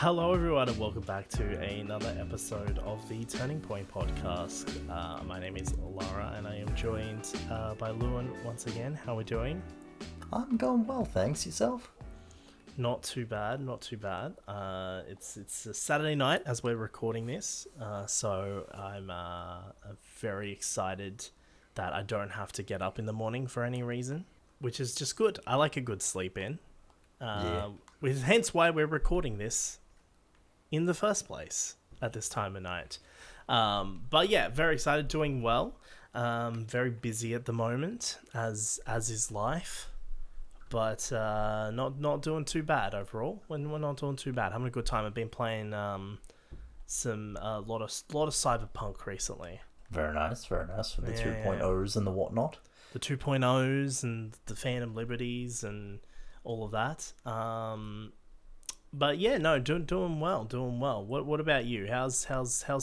Hello, everyone, and welcome back to another episode of the Turning Point podcast. My name is Lara, and I am joined by Lewin once again. How are we doing? I'm going well, thanks. Yourself? Not too bad, not too bad. It's a Saturday night as we're recording this, so I'm very excited that I don't have to get up in the morning for any reason, which is just good. I like a good sleep in. Hence why we're recording this in the first place at this time of night. But yeah, very excited, doing well. Very busy at the moment, as is life. But not doing too bad overall. We're not doing too bad. Having a good time. I've been playing a lot of Cyberpunk recently. Very nice with the 2.0s and the whatnot. The 2.0s and the Phantom Liberties and all of that. But yeah, no, doing well. What about you? How's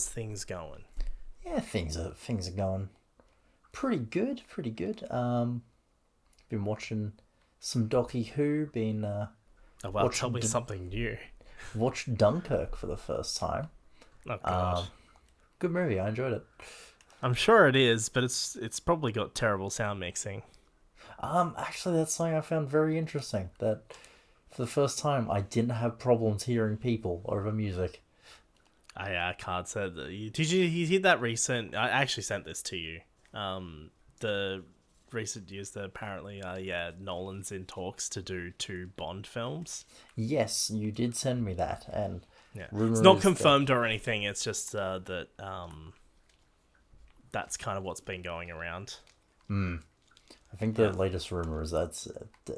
things going? Yeah, things are going pretty good. Been watching some Doctor Who. Tell me something new. Watched Dunkirk for the first time. Oh god. Good movie. I enjoyed it. I'm sure it is, but it's probably got terrible sound mixing. Actually, that's something I found very interesting. That for the first time, I didn't have problems hearing people over music. I can't say that. Did you hear that recent? I actually sent this to you. The recent news that apparently, Nolan's in talks to do 2 Bond films. Yes, you did send me that, and yeah, it's not confirmed or anything. It's just that that's kind of what's been going around. I think the latest rumor is that,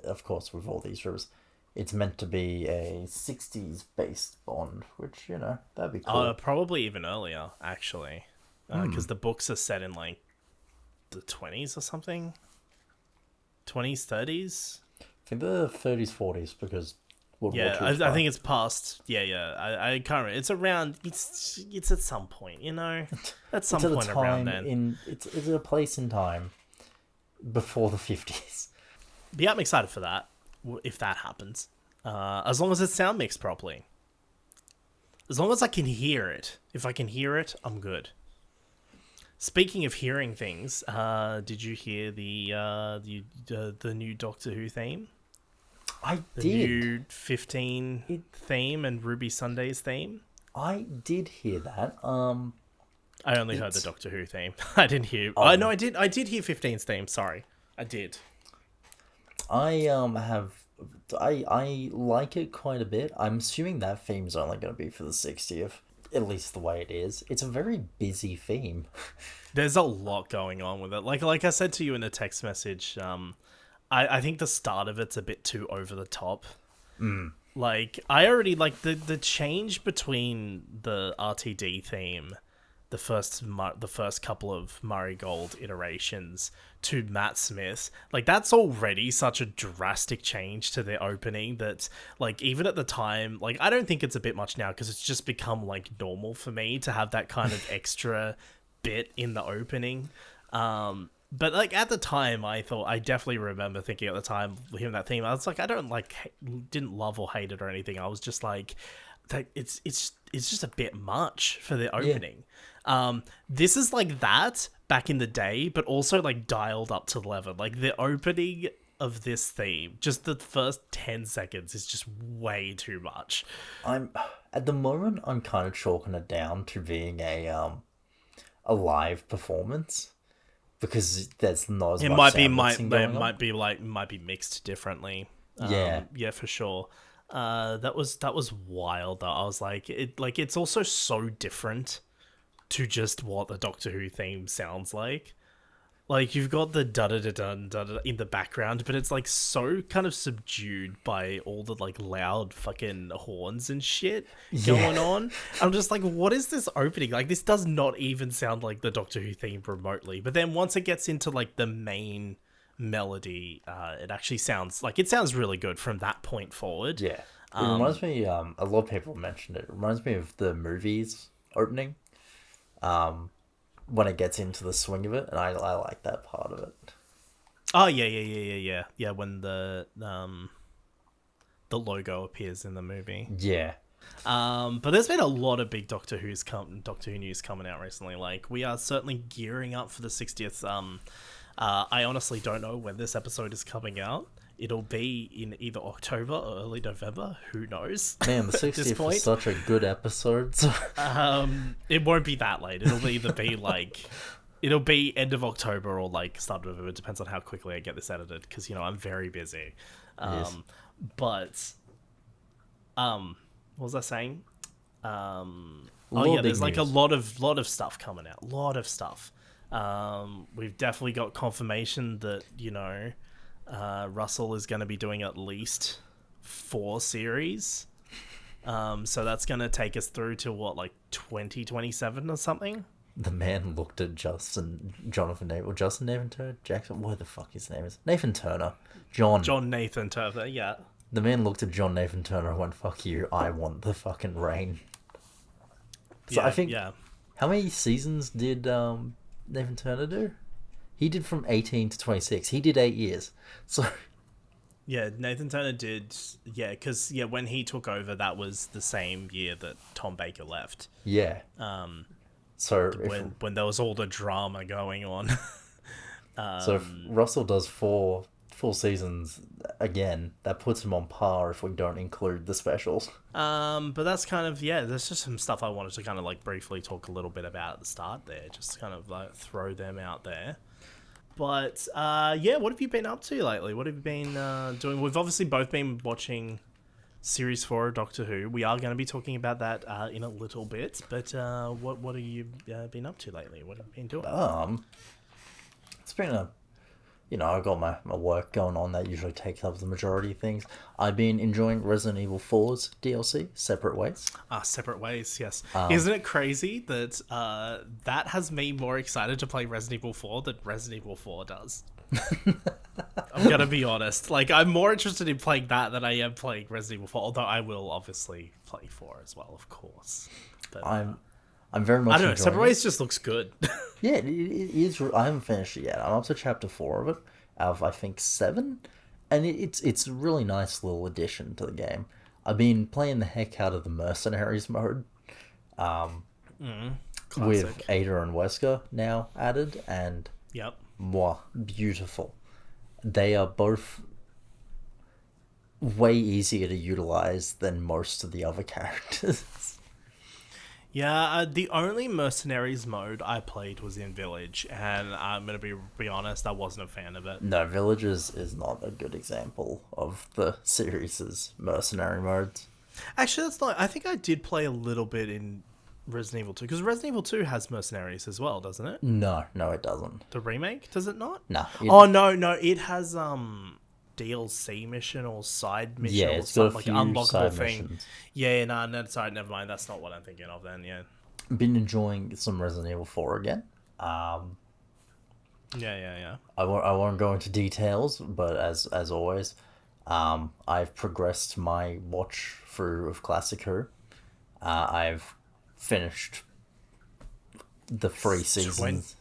of course, with all these rumors, it's meant to be a 60s based Bond, which, that'd be cool. Probably even earlier, actually, because the books are set in like the 20s or something. 20s, 30s. I think the 30s, 40s, because I think it's past. I can't remember. It's around. It's at some point, at some point around then. It's at a place in time before the 50s. Yeah, I'm excited for that. If that happens, as long as it's sound mixed properly. As long as I can hear it. If I can hear it, I'm good. Speaking of hearing things, did you hear the new Doctor Who theme? I did. The new 15 theme and Ruby Sunday's theme? I did hear that. I only heard the Doctor Who theme. I didn't hear... Oh, no, I did hear 15's theme, sorry. I did. I like it quite a bit. I'm assuming that theme's only going to be for the 60th. At least the way it is. It's a very busy theme. There's a lot going on with it. Like I said to you in a text message, I think the start of it's a bit too over the top. Like, I already like the change between the RTD theme, the first couple of Murray Gold iterations, to Matt Smith. Like, that's already such a drastic change to the opening that, like, even at the time, like, I don't think it's a bit much now because it's just become like normal for me to have that kind of extra bit in the opening. But, like, at the time, I definitely remember thinking at the time, hearing that theme, I was like, I didn't love or hate it or anything. I was just like, it's just a bit much for the opening. Yeah. This is like that back in the day, but also, like, dialed up to 11. Like, the opening of this theme, just the first 10 seconds is just way too much. At the moment, I'm kind of chalking it down to being a live performance. Because there's not as much sound going on. might be mixed differently. Yeah, for sure. That was wild. Though I was like, it's also so different to just what the Doctor Who theme sounds like. Like, you've got the da-da-da-dun in the background, but it's, like, so kind of subdued by all the, like, loud fucking horns and shit going on. I'm just like, what is this opening? Like, this does not even sound like the Doctor Who theme remotely. But then once it gets into, like, the main melody, it actually sounds really good from that point forward. Yeah. It reminds me, a lot of people mentioned it. It reminds me of the movies opening. When it gets into the swing of it, and I like that part of it. Oh yeah. When the logo appears in the movie. Yeah, But there's been a lot of big Doctor Who news coming out recently. Like, we are certainly gearing up for the 60th. I honestly don't know when this episode is coming out. It'll be in either October or early November. Who knows? Man, the 60th was such a good episode. It won't be that late. It'll either be like... It'll be end of October or like start of November. It depends on how quickly I get this edited, because, I'm very busy. Yes. But... what was I saying? There's like a lot of stuff coming out. A lot of stuff. We've definitely got confirmation that, Russell is going to be doing at least 4 series. So that's going to take us through to 2027 or something? The man looked at Justin Nathan Turner? Jackson? What the fuck his name is? Nathan Turner. John Nathan Turner, yeah. The man looked at John Nathan Turner and went, fuck you, I want the fucking rain. So I think... Yeah. How many seasons did Nathan Turner do? He did from 18 to 26. He did 8 years. So... Yeah, Nathan Turner did... Yeah, because when he took over, that was the same year that Tom Baker left. Yeah. So when there was all the drama going on. So if Russell does four seasons again, that puts him on par if we don't include the specials. But that's kind of, there's just some stuff I wanted to kind of briefly talk a little bit about at the start there, just kind of throw them out there. But what have you been up to lately? What have you been doing? We've obviously both been watching Series 4 of Doctor Who. We are going to be talking about that in a little bit, but what have you been up to lately? What have you been doing? It's been I've got my work going on that usually takes up the majority of things. I've been enjoying Resident Evil 4's DLC, Separate Ways. Separate Ways, yes. Isn't it crazy that that has me more excited to play Resident Evil 4 than Resident Evil 4 does? I'm gonna be honest. I'm more interested in playing that than I am playing Resident Evil 4, although I will obviously play 4 as well, of course. But, I'm very much. I don't know. Separate Ways just looks good. Yeah, it is. I haven't finished it yet. I'm up to chapter 4 of it, out of I think 7, and it's a really nice little addition to the game. I've been playing the heck out of the Mercenaries mode, with Ada and Wesker now added, and wow, beautiful. They are both way easier to utilize than most of the other characters. Yeah, the only Mercenaries mode I played was in Village, and I'm going to be honest, I wasn't a fan of it. No, Village is not a good example of the series' mercenary modes. Actually, that's not... I think I did play a little bit in Resident Evil 2, because Resident Evil 2 has Mercenaries as well, doesn't it? No, it doesn't. The remake, does it not? No. No, it has DLC mission or side mission, yeah, or it's got something a few unlockable side thing. Missions. Yeah, no, sorry, never mind. That's not what I'm thinking of then. Yeah. Been enjoying some Resident Evil 4 again. Yeah. I won't go into details, but as always, I've progressed my watch through of Classic Who. I've finished the 3 seasons.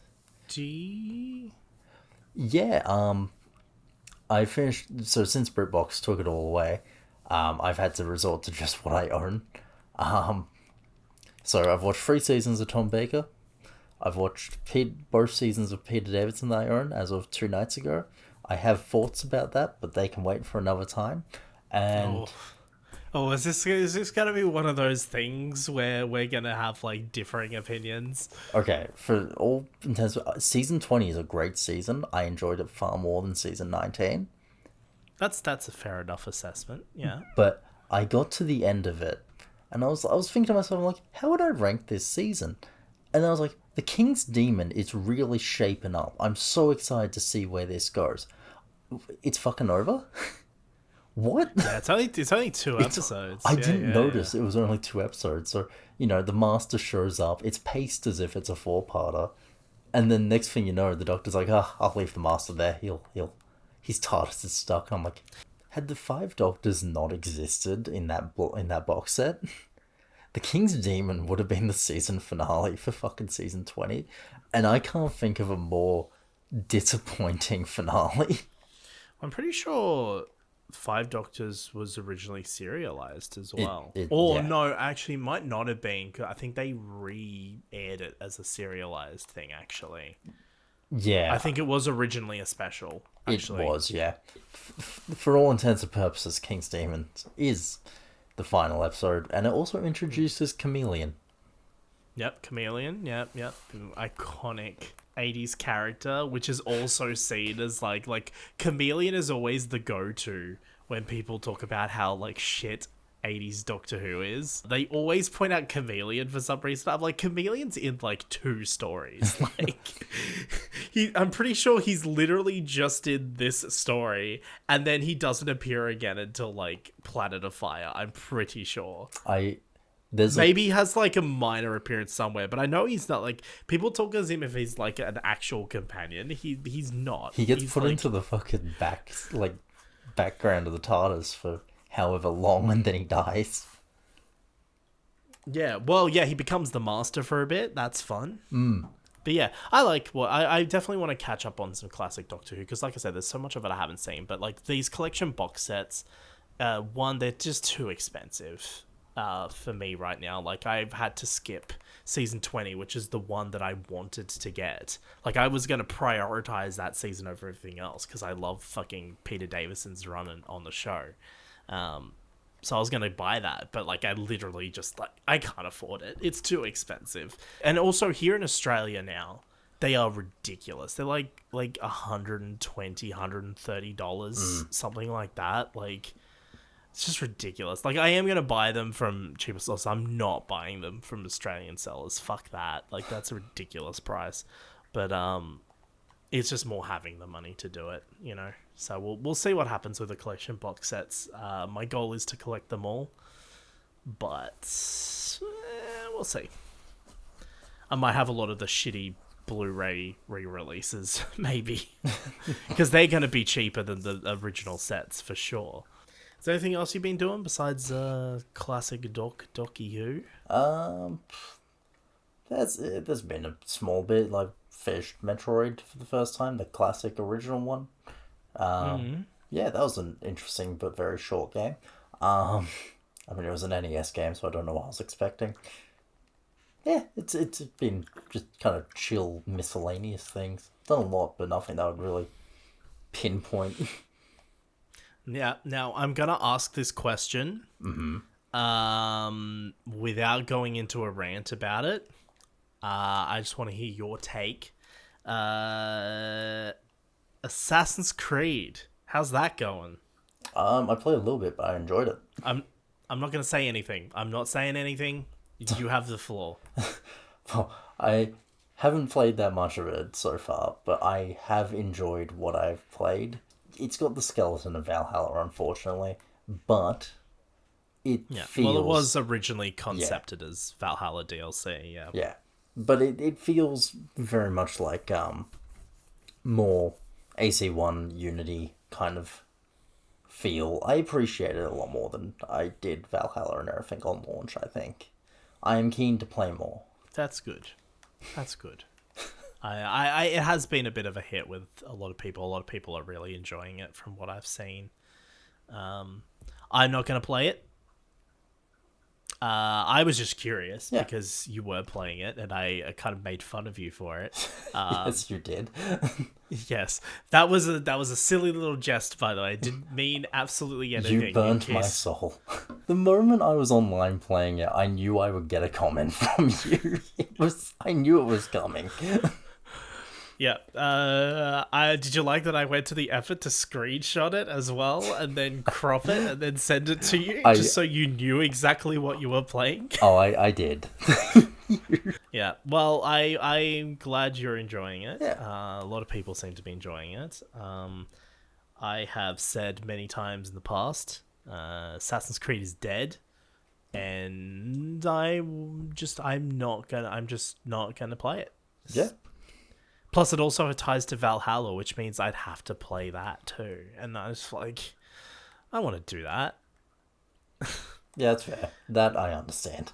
20? Yeah, I finished... So since BritBox took it all away, I've had to resort to just what I own. So I've watched 3 seasons of Tom Baker. I've watched both seasons of Peter Davidson that I own as of 2 nights ago. I have thoughts about that, but they can wait for another time. And... is this going to be one of those things where we're going to have, differing opinions? Okay, for all intents... Season 20 is a great season. I enjoyed it far more than Season 19. That's a fair enough assessment, yeah. But I got to the end of it, and I was thinking to myself, I'm like, how would I rank this season? And I was like, the King's Demon is really shaping up. I'm so excited to see where this goes. It's fucking over? What? Yeah, it's only 2 episodes. I didn't notice it was only 2 episodes. So, the Master shows up. It's paced as if it's a 4-parter. And then next thing you know, the Doctor's like, I'll leave the Master there. His TARDIS is stuck. I'm like, had the 5 Doctors not existed in that box set, the King's Demon would have been the season finale for fucking season 20. And I can't think of a more disappointing finale. I'm pretty sure Five Doctors was originally serialized as well. Yeah. No, actually, might not have been. 'Cause I think they re-aired it as a serialized thing, actually. Yeah. I think it was originally a special, actually. It was, yeah. For all intents and purposes, King's Demons is the final episode, and it also introduces Chameleon. Yep, Chameleon. Yep. Iconic 80s character, which is also seen as like Chameleon is always the go-to when people talk about how like shit 80s Doctor Who is. They always point out Chameleon for some reason. I'm like, Chameleon's in like 2 stories. Like, I'm pretty sure he's literally just in this story, and then he doesn't appear again until like Planet of Fire. I'm pretty sure. Maybe he has like a minor appearance somewhere, but I know he's not. Like, people talk as him if he's like an actual companion. He's not. He gets put into the fucking background of the TARDIS for however long, and then he dies. Yeah, well, yeah, he becomes the master for a bit. That's fun. But yeah, I definitely want to catch up on some classic Doctor Who, because like I said, there's so much of it I haven't seen. But like these collection box sets, they're just too expensive for me right now. Like, I've had to skip season 20, which is the one that I wanted to get. Like, I was going to prioritize that season over everything else because I love fucking Peter Davison's run on the show. So I was going to buy that, but like I literally just like, I can't afford it. It's too expensive. And also here in Australia now, they are ridiculous. They're like $120, $130, something like that. Like, it's just ridiculous. Like, I am going to buy them from cheaper sources. I'm not buying them from Australian sellers. Fuck that. Like, that's a ridiculous price. But it's just more having the money to do it, you know? So we'll see what happens with the collection box sets. My goal is to collect them all. But we'll see. I might have a lot of the shitty Blu-ray re-releases, maybe. Because they're going to be cheaper than the original sets, for sure. Is there anything else you've been doing besides classic Doctor Who? There's been a small bit. Like, finished Metroid for the first time, the classic original one. Yeah, that was an interesting but very short game. I mean, it was an NES game, so I don't know what I was expecting. Yeah, it's been just kind of chill, miscellaneous things. Done a lot, but nothing that would really pinpoint. Yeah, now I'm going to ask this question without going into a rant about it. I just want to hear your take. Assassin's Creed, how's that going? I played a little bit, but I enjoyed it. I'm not going to say anything. I'm not saying anything. You have the floor. Well, I haven't played that much of it so far, but I have enjoyed what I've played. It's got the skeleton of Valhalla, unfortunately, but it feels... Well, it was originally concepted as Valhalla DLC, yeah. Yeah, but it feels very much like more AC1 Unity kind of feel. I appreciate it a lot more than I did Valhalla and everything on launch, I think. I am keen to play more. That's good. That's good. It has been a bit of a hit with a lot of people. A lot of people are really enjoying it from what I've seen. I'm not going to play it. I was just curious because you were playing it and I kind of made fun of you for it. Yes, you did. Yes, that was a silly little jest, by the way. I didn't mean absolutely anything. You burnt my soul. The moment I was online playing it, I knew I would get a comment from you. I knew it was coming. Yeah. Did you like that I went to the effort to screenshot it as well and then crop it and then send it to you just so you knew exactly what you were playing? Oh, I did. Yeah. Well, I'm glad you're enjoying it. Yeah. A lot of people seem to be enjoying it. I have said many times in the past, Assassin's Creed is dead. And I'm just not gonna play it. Yeah. Plus, it also ties to Valhalla, which means I'd have to play that too. And I was like, I want to do that. Yeah, that's fair. That I understand.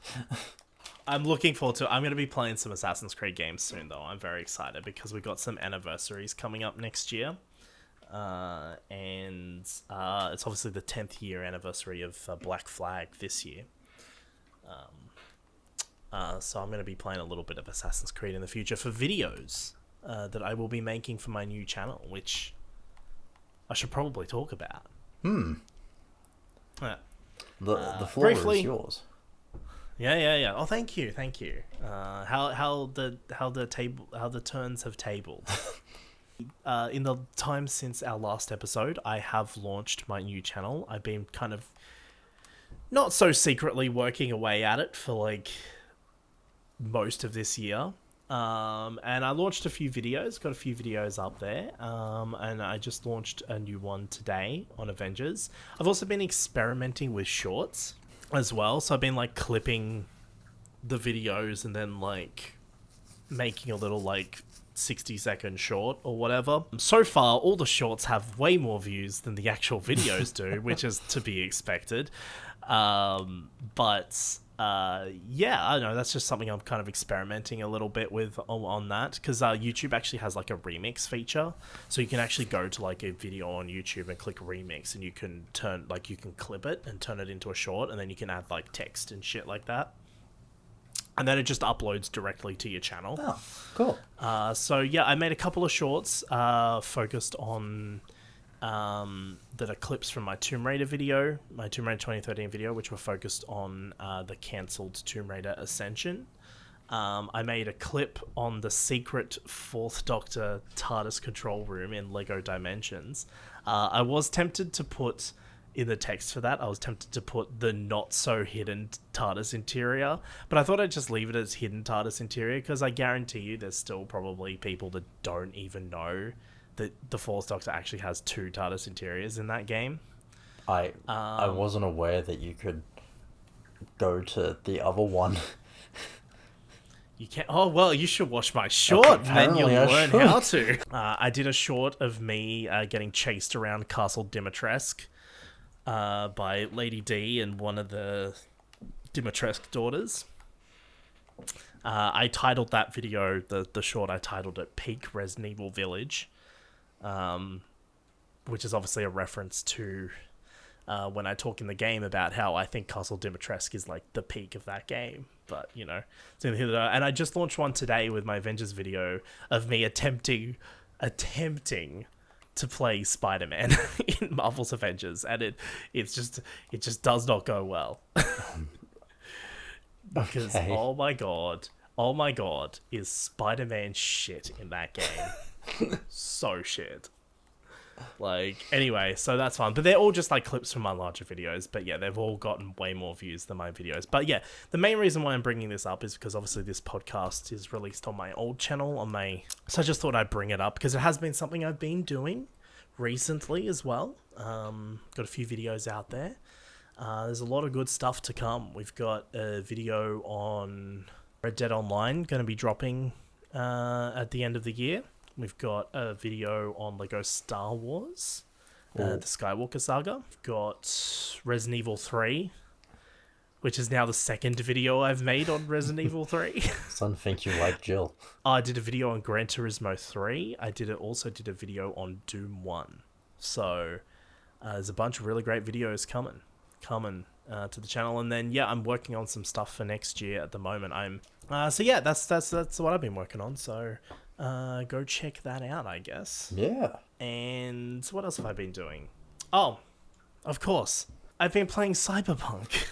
I'm looking forward to it. I'm going to be playing some Assassin's Creed games soon, though. I'm very excited because we've got some anniversaries coming up next year. and it's obviously the 10th year anniversary of Black Flag this year. So I'm going to be playing a little bit of Assassin's Creed in the future for videos that I will be making for my new channel, which I should probably talk about. The floor briefly, is yours. Yeah. Oh, thank you. How the turns have tabled. In the time since our last episode, I have launched my new channel. I've been kind of not so secretly working away at it for like most of this year. And I launched a few videos, got a few videos up there, and I just launched a new one today on Avengers. I've also been experimenting with shorts as well, so I've been like clipping the videos and then like making a little like 60-second short or whatever. So far, all the shorts have way more views than the actual videos do, which is to be expected. Yeah, I don't know, that's just something I'm kind of experimenting a little bit with on that, because YouTube actually has like a remix feature, so you can actually go to like a video on YouTube and click remix, and you can you can clip it and turn it into a short, and then you can add like text and shit like that, and then it just uploads directly to your channel. Oh, cool. So yeah, I made a couple of shorts focused on that are clips from my Tomb Raider video, my Tomb Raider 2013 video, which were focused on the cancelled Tomb Raider Ascension. I made a clip on the secret 4th Doctor TARDIS control room in LEGO Dimensions. I was tempted to put, in the text for that, I was tempted to put the not-so-hidden TARDIS interior, but I thought I'd just leave it as hidden TARDIS interior, because I guarantee you there's still probably people that don't even know that the 4th Doctor actually has 2 TARDIS interiors in that game. I wasn't aware that you could go to the other one. You can't. Oh well, you should watch my short, and then you'll learn how to. I did a short of me getting chased around Castle Dimitrescu by Lady D and one of the Dimitrescu daughters. I titled that video, the short, I titled it Peak Resident Evil Village. Which is obviously a reference to when I talk in the game about how I think Castle Dimitrescu is like the peak of that game. But, you know, and I just launched one today with my Avengers video of me attempting to play Spider-Man in Marvel's Avengers, and it just does not go well. Because oh my god, is Spider-Man shit in that game. So shit. Like, anyway, so that's fun. But they're all just like clips from my larger videos. But yeah, they've all gotten way more views than my videos. But yeah, the main reason why I'm bringing this up is because obviously this podcast is released on my old channel, so I just thought I'd bring it up because it has been something I've been doing recently as well. Got a few videos out there. There's a lot of good stuff to come. We've got a video on Red Dead Online going to be dropping at the end of the year. We've got a video on Lego Star Wars, the Skywalker Saga. We've got Resident Evil 3, which is now the second video I've made on Resident Evil 3. Son, think you like Jill. I did a video on Gran Turismo 3. I also did a video on Doom 1. So there's a bunch of really great videos coming to the channel. And then, yeah, I'm working on some stuff for next year at the moment. So yeah, that's what I've been working on. So go check that out, I guess. Yeah. And what else have I been doing? Oh, of course, I've been playing Cyberpunk.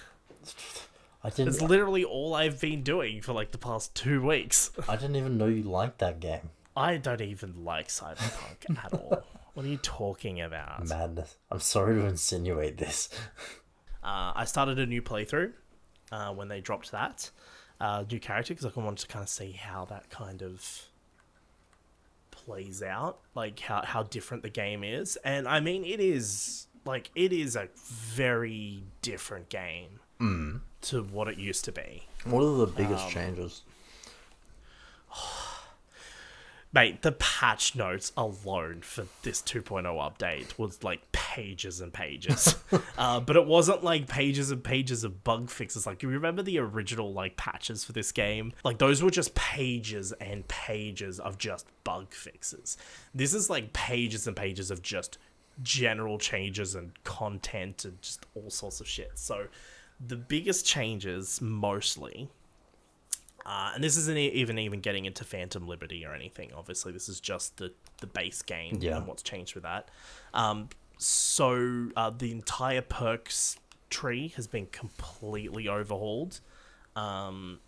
It's literally all I've been doing for like the past 2 weeks. I didn't even know you liked that game. I don't even like Cyberpunk at all. What are you talking about? Madness. I'm sorry to insinuate this. I started a new playthrough when they dropped that new character, because I wanted to kind of see how that kind of plays out, like how different the game is. And I mean, it is a very different game to what it used to be. What are the biggest changes? Mate, the patch notes alone for this 2.0 update was like pages and pages. But it wasn't like pages and pages of bug fixes. Like, you remember the original like patches for this game? Like, those were just pages and pages of just bug fixes. This is like pages and pages of just general changes and content and just all sorts of shit. So the biggest changes mostly... and this isn't even getting into Phantom Liberty or anything. Obviously, this is just the base game and what's changed with that. So the entire perks tree has been completely overhauled,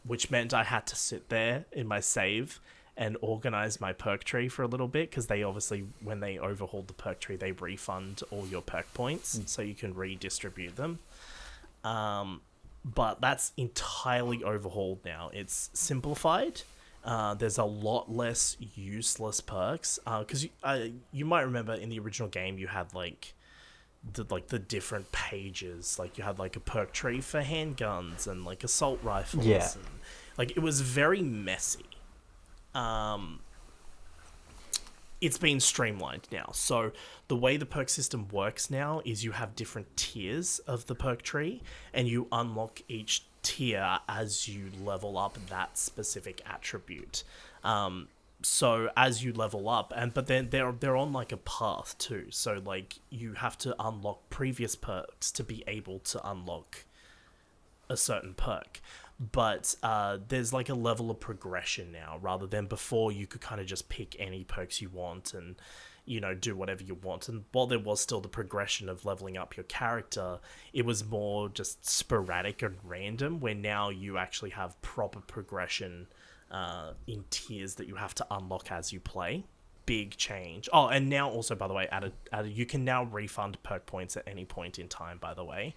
which meant I had to sit there in my save and organize my perk tree for a little bit, because they obviously, when they overhauled the perk tree, they refund all your perk points so you can redistribute them. But that's entirely overhauled now. It's simplified. There's a lot less useless perks. Because you might remember in the original game you had like the different pages. Like you had like a perk tree for handguns and like assault rifles. Yeah. And, like, it was very messy. It's been streamlined now. So the way the perk system works now is you have different tiers of the perk tree, and you unlock each tier as you level up that specific attribute. So as you level up, but then they're on like a path too. So like you have to unlock previous perks to be able to unlock a certain perk. But there's like a level of progression now, rather than before you could kind of just pick any perks you want and, you know, do whatever you want. And while there was still the progression of leveling up your character, it was more just sporadic and random, where now you actually have proper progression in tiers that you have to unlock as you play. Big change. Oh, and now also, by the way, added you can now refund perk points at any point in time, by the way.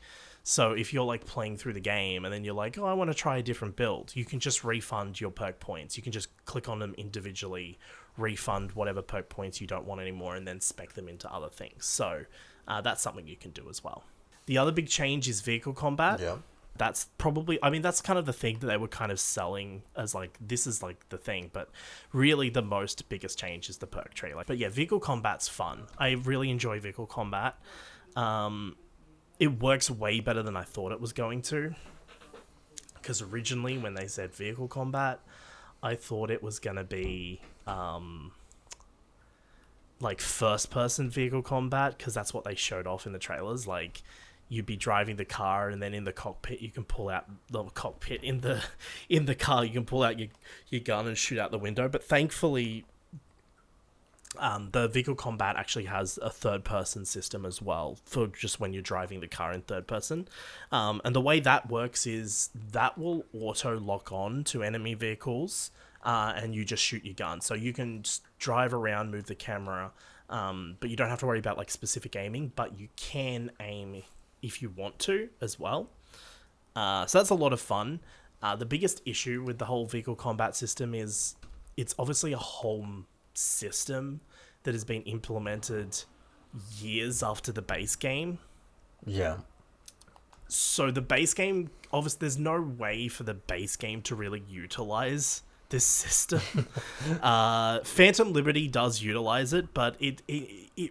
So if you're like playing through the game and then you're like, oh, I want to try a different build, you can just refund your perk points. You can just click on them individually, refund whatever perk points you don't want anymore, and then spec them into other things. So that's something you can do as well. The other big change is vehicle combat. Yeah. That's probably, I mean, that's kind of the thing that they were kind of selling as like, this is like the thing, but really the biggest change is the perk tree. Like, but yeah, vehicle combat's fun. I really enjoy vehicle combat. It works way better than I thought it was going to. Because originally, when they said vehicle combat, I thought it was going to be like first-person vehicle combat, because that's what they showed off in the trailers. Like, you'd be driving the car, and then in the cockpit, you can pull out the cockpit in the car. You can pull out your gun and shoot out the window. But thankfully, the vehicle combat actually has a third-person system as well, for just when you're driving the car in third person. And the way that works is that will auto-lock on to enemy vehicles, and you just shoot your gun. So you can just drive around, move the camera, but you don't have to worry about like specific aiming, but you can aim if you want to as well. So that's a lot of fun. The biggest issue with the whole vehicle combat system is it's obviously a home system that has been implemented years after the base game. Yeah. So the base game, obviously, there's no way for the base game to really utilize this system. Phantom Liberty does utilize it, but it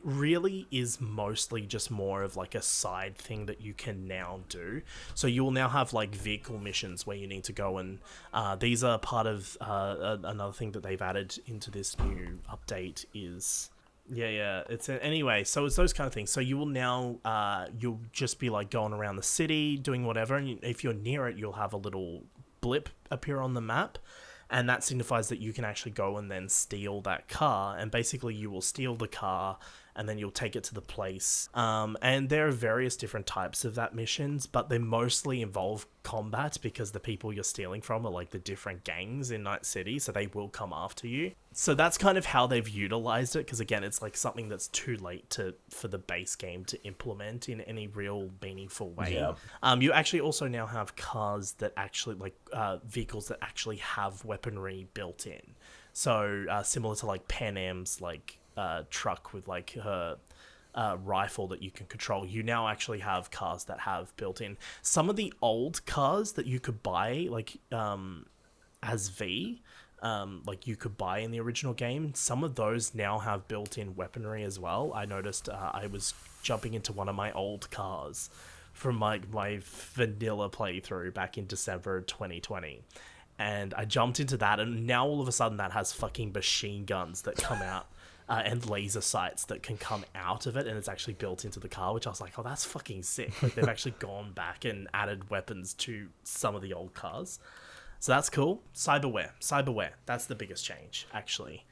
really is mostly just more of like a side thing that you can now do. So you will now have like vehicle missions where you need to go and these are part of another thing that they've added into this new update is anyway, so it's those kind of things. So you will now you'll just be like going around the city doing whatever, and if you're near it, you'll have a little blip appear on the map. And that signifies that you can actually go and then steal that car. And basically you will steal the car and then you'll take it to the place. And there are various different types of that missions, but they mostly involve combat because the people you're stealing from are like the different gangs in Night City. So they will come after you. So that's kind of how they've utilized it. Because again, it's like something that's too late for the base game to implement in any real meaningful way. Yeah. You actually also now have cars that actually vehicles that actually have weaponry built in. So similar to like Pan Am's like truck with like her rifle that you can control, you now actually have cars that have built in. Some of the old cars that you could buy like as V, like you could buy in the original game, some of those now have built-in weaponry as well. I noticed I was jumping into one of my old cars from my vanilla playthrough back in December 2020. And I jumped into that, and now all of a sudden that has fucking machine guns that come out and laser sights that can come out of it, and it's actually built into the car, which I was like, oh, that's fucking sick. Like, they've actually gone back and added weapons to some of the old cars. So that's cool. Cyberware. That's the biggest change, actually.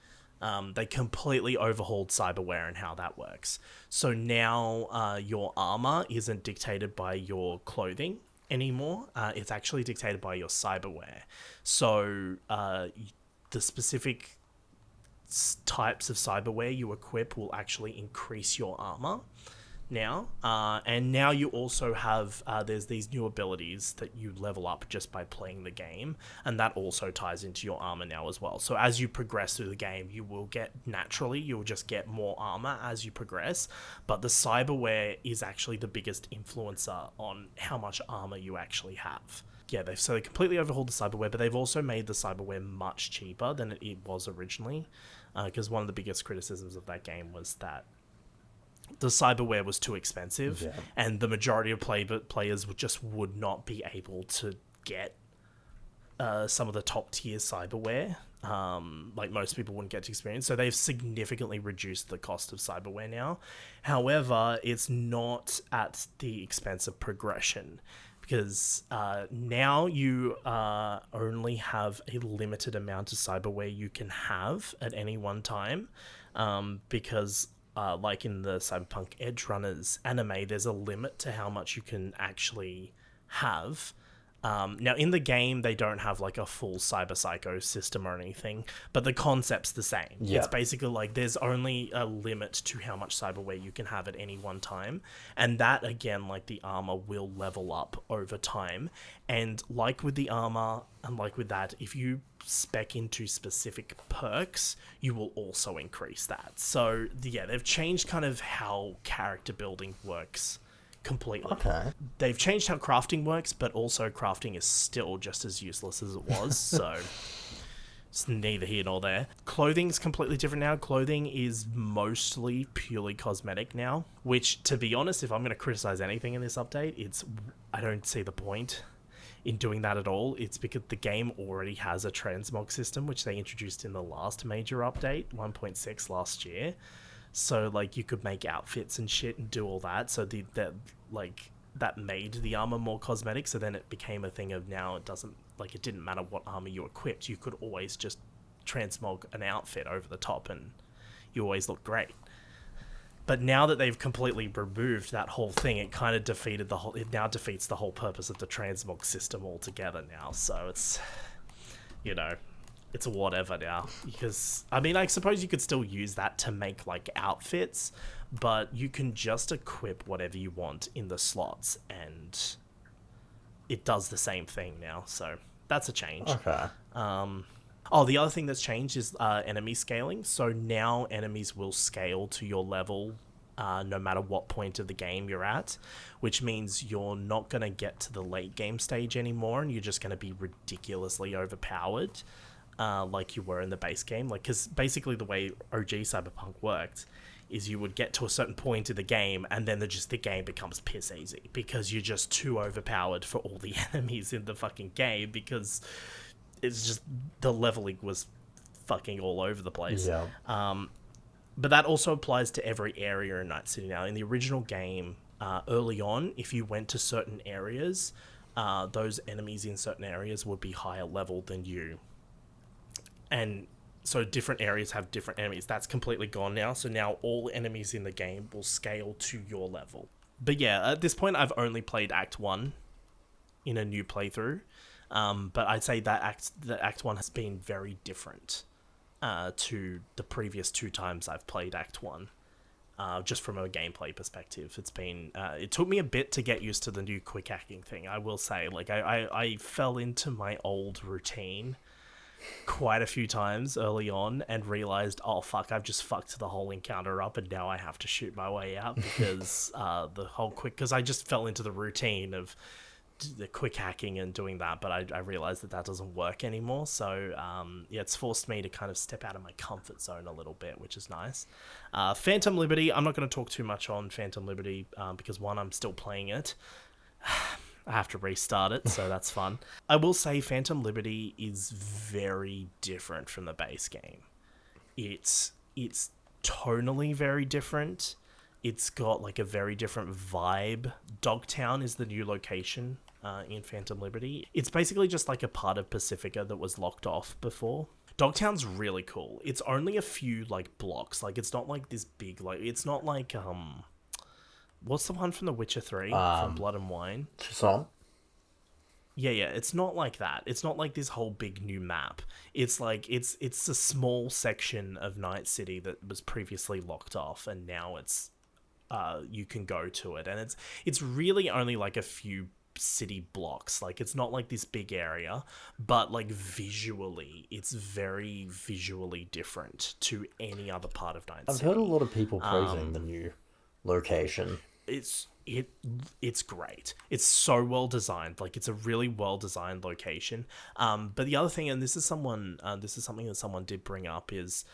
They completely overhauled cyberware and how that works. So now your armor isn't dictated by your clothing anymore. It's actually dictated by your cyberware. So the specific types of cyberware you equip will actually increase your armor now. And now you also have, there's these new abilities that you level up just by playing the game, and that also ties into your armor now as well. So as you progress through the game, you'll just get more armor as you progress, but the cyberware is actually the biggest influencer on how much armor you actually have. Yeah, they completely overhauled the cyberware, but they've also made the cyberware much cheaper than it was originally, because one of the biggest criticisms of that game was that the cyberware was too expensive, and the majority of players would not be able to get some of the top tier cyberware. Like most people wouldn't get to experience. So they've significantly reduced the cost of cyberware now. However, it's not at the expense of progression, because now you only have a limited amount of cyberware you can have at any one time, because like in the Cyberpunk Edge Runners anime, there's a limit to how much you can actually have. Now, in the game, they don't have like a full cyber psycho system or anything, but the concept's the same. Yeah. It's basically like there's only a limit to how much cyberware you can have at any one time. And that, again, like the armor will level up over time. And like with the armor, and like with that, if you spec into specific perks, you will also increase that. So, yeah, they've changed kind of how character building works completely. Okay. They've changed how crafting works, but also crafting is still just as useless as it was, so it's neither here nor there. Clothing's completely different now. Clothing is mostly purely cosmetic now, which, to be honest, if I'm going to criticize anything in this update, I don't see the point in doing that at all. It's because the game already has a transmog system, which they introduced in the last major update, 1.6 last year. So, like, you could make outfits and shit and do all that. So, that made the armor more cosmetic. So then it became a thing of now it didn't matter what armor you equipped. You could always just transmog an outfit over the top and you always look great. But now that they've completely removed that whole thing, it kind of it now defeats the whole purpose of the transmog system altogether now. So it's, it's a whatever now, because I mean, I suppose you could still use that to make like outfits, but you can just equip whatever you want in the slots and it does the same thing now. So that's a change. Okay. The other thing that's changed is enemy scaling. So now enemies will scale to your level no matter what point of the game you're at, which means you're not going to get to the late game stage anymore and you're just going to be ridiculously overpowered. Like you were in the base game, because basically the way OG Cyberpunk worked is you would get to a certain point in the game and then the game becomes piss easy because you're just too overpowered for all the enemies in the fucking game, because it's just the leveling was fucking all over the place. Yeah. But that also applies to every area in Night City now. In the original game, early on, if you went to certain areas, those enemies in certain areas would be higher level than you. And so different areas have different enemies. That's completely gone now. So now all enemies in the game will scale to your level. But yeah, at this point, I've only played Act 1 in a new playthrough. But I'd say that Act 1 has been very different to the previous 2 times I've played Act 1. Just from a gameplay perspective. It took me a bit to get used to the new quick hacking thing, I will say. Like, I fell into my old routine quite a few times early on and realized, oh fuck, I've just fucked the whole encounter up and now I have to shoot my way out because because I just fell into the routine of the quick hacking and doing that, but I realized that doesn't work anymore. So yeah, it's forced me to kind of step out of my comfort zone a little bit, which is nice. Phantom Liberty, I'm not going to talk too much on Phantom Liberty because one, I'm still playing it. I have to restart it, so that's fun. I will say Phantom Liberty is very different from the base game. It's tonally very different. It's got like a very different vibe. Dogtown is the new location in Phantom Liberty. It's basically just like a part of Pacifica that was locked off before. Dogtown's really cool. It's only a few like blocks. Like it's not like this big like it's not like what's the one from The Witcher 3 from Blood and Wine? Chisholm? Yeah, it's not like that. It's not like this whole big new map. It's like it's a small section of Night City that was previously locked off, and now it's you can go to it, and it's really only like a few city blocks. Like it's not like this big area, but like visually, it's very visually different to any other part of Night City. I've heard a lot of people praising the new location. It's great. It's so well designed. Like it's a really well designed location. But the other thing, and this is something that someone did bring up, is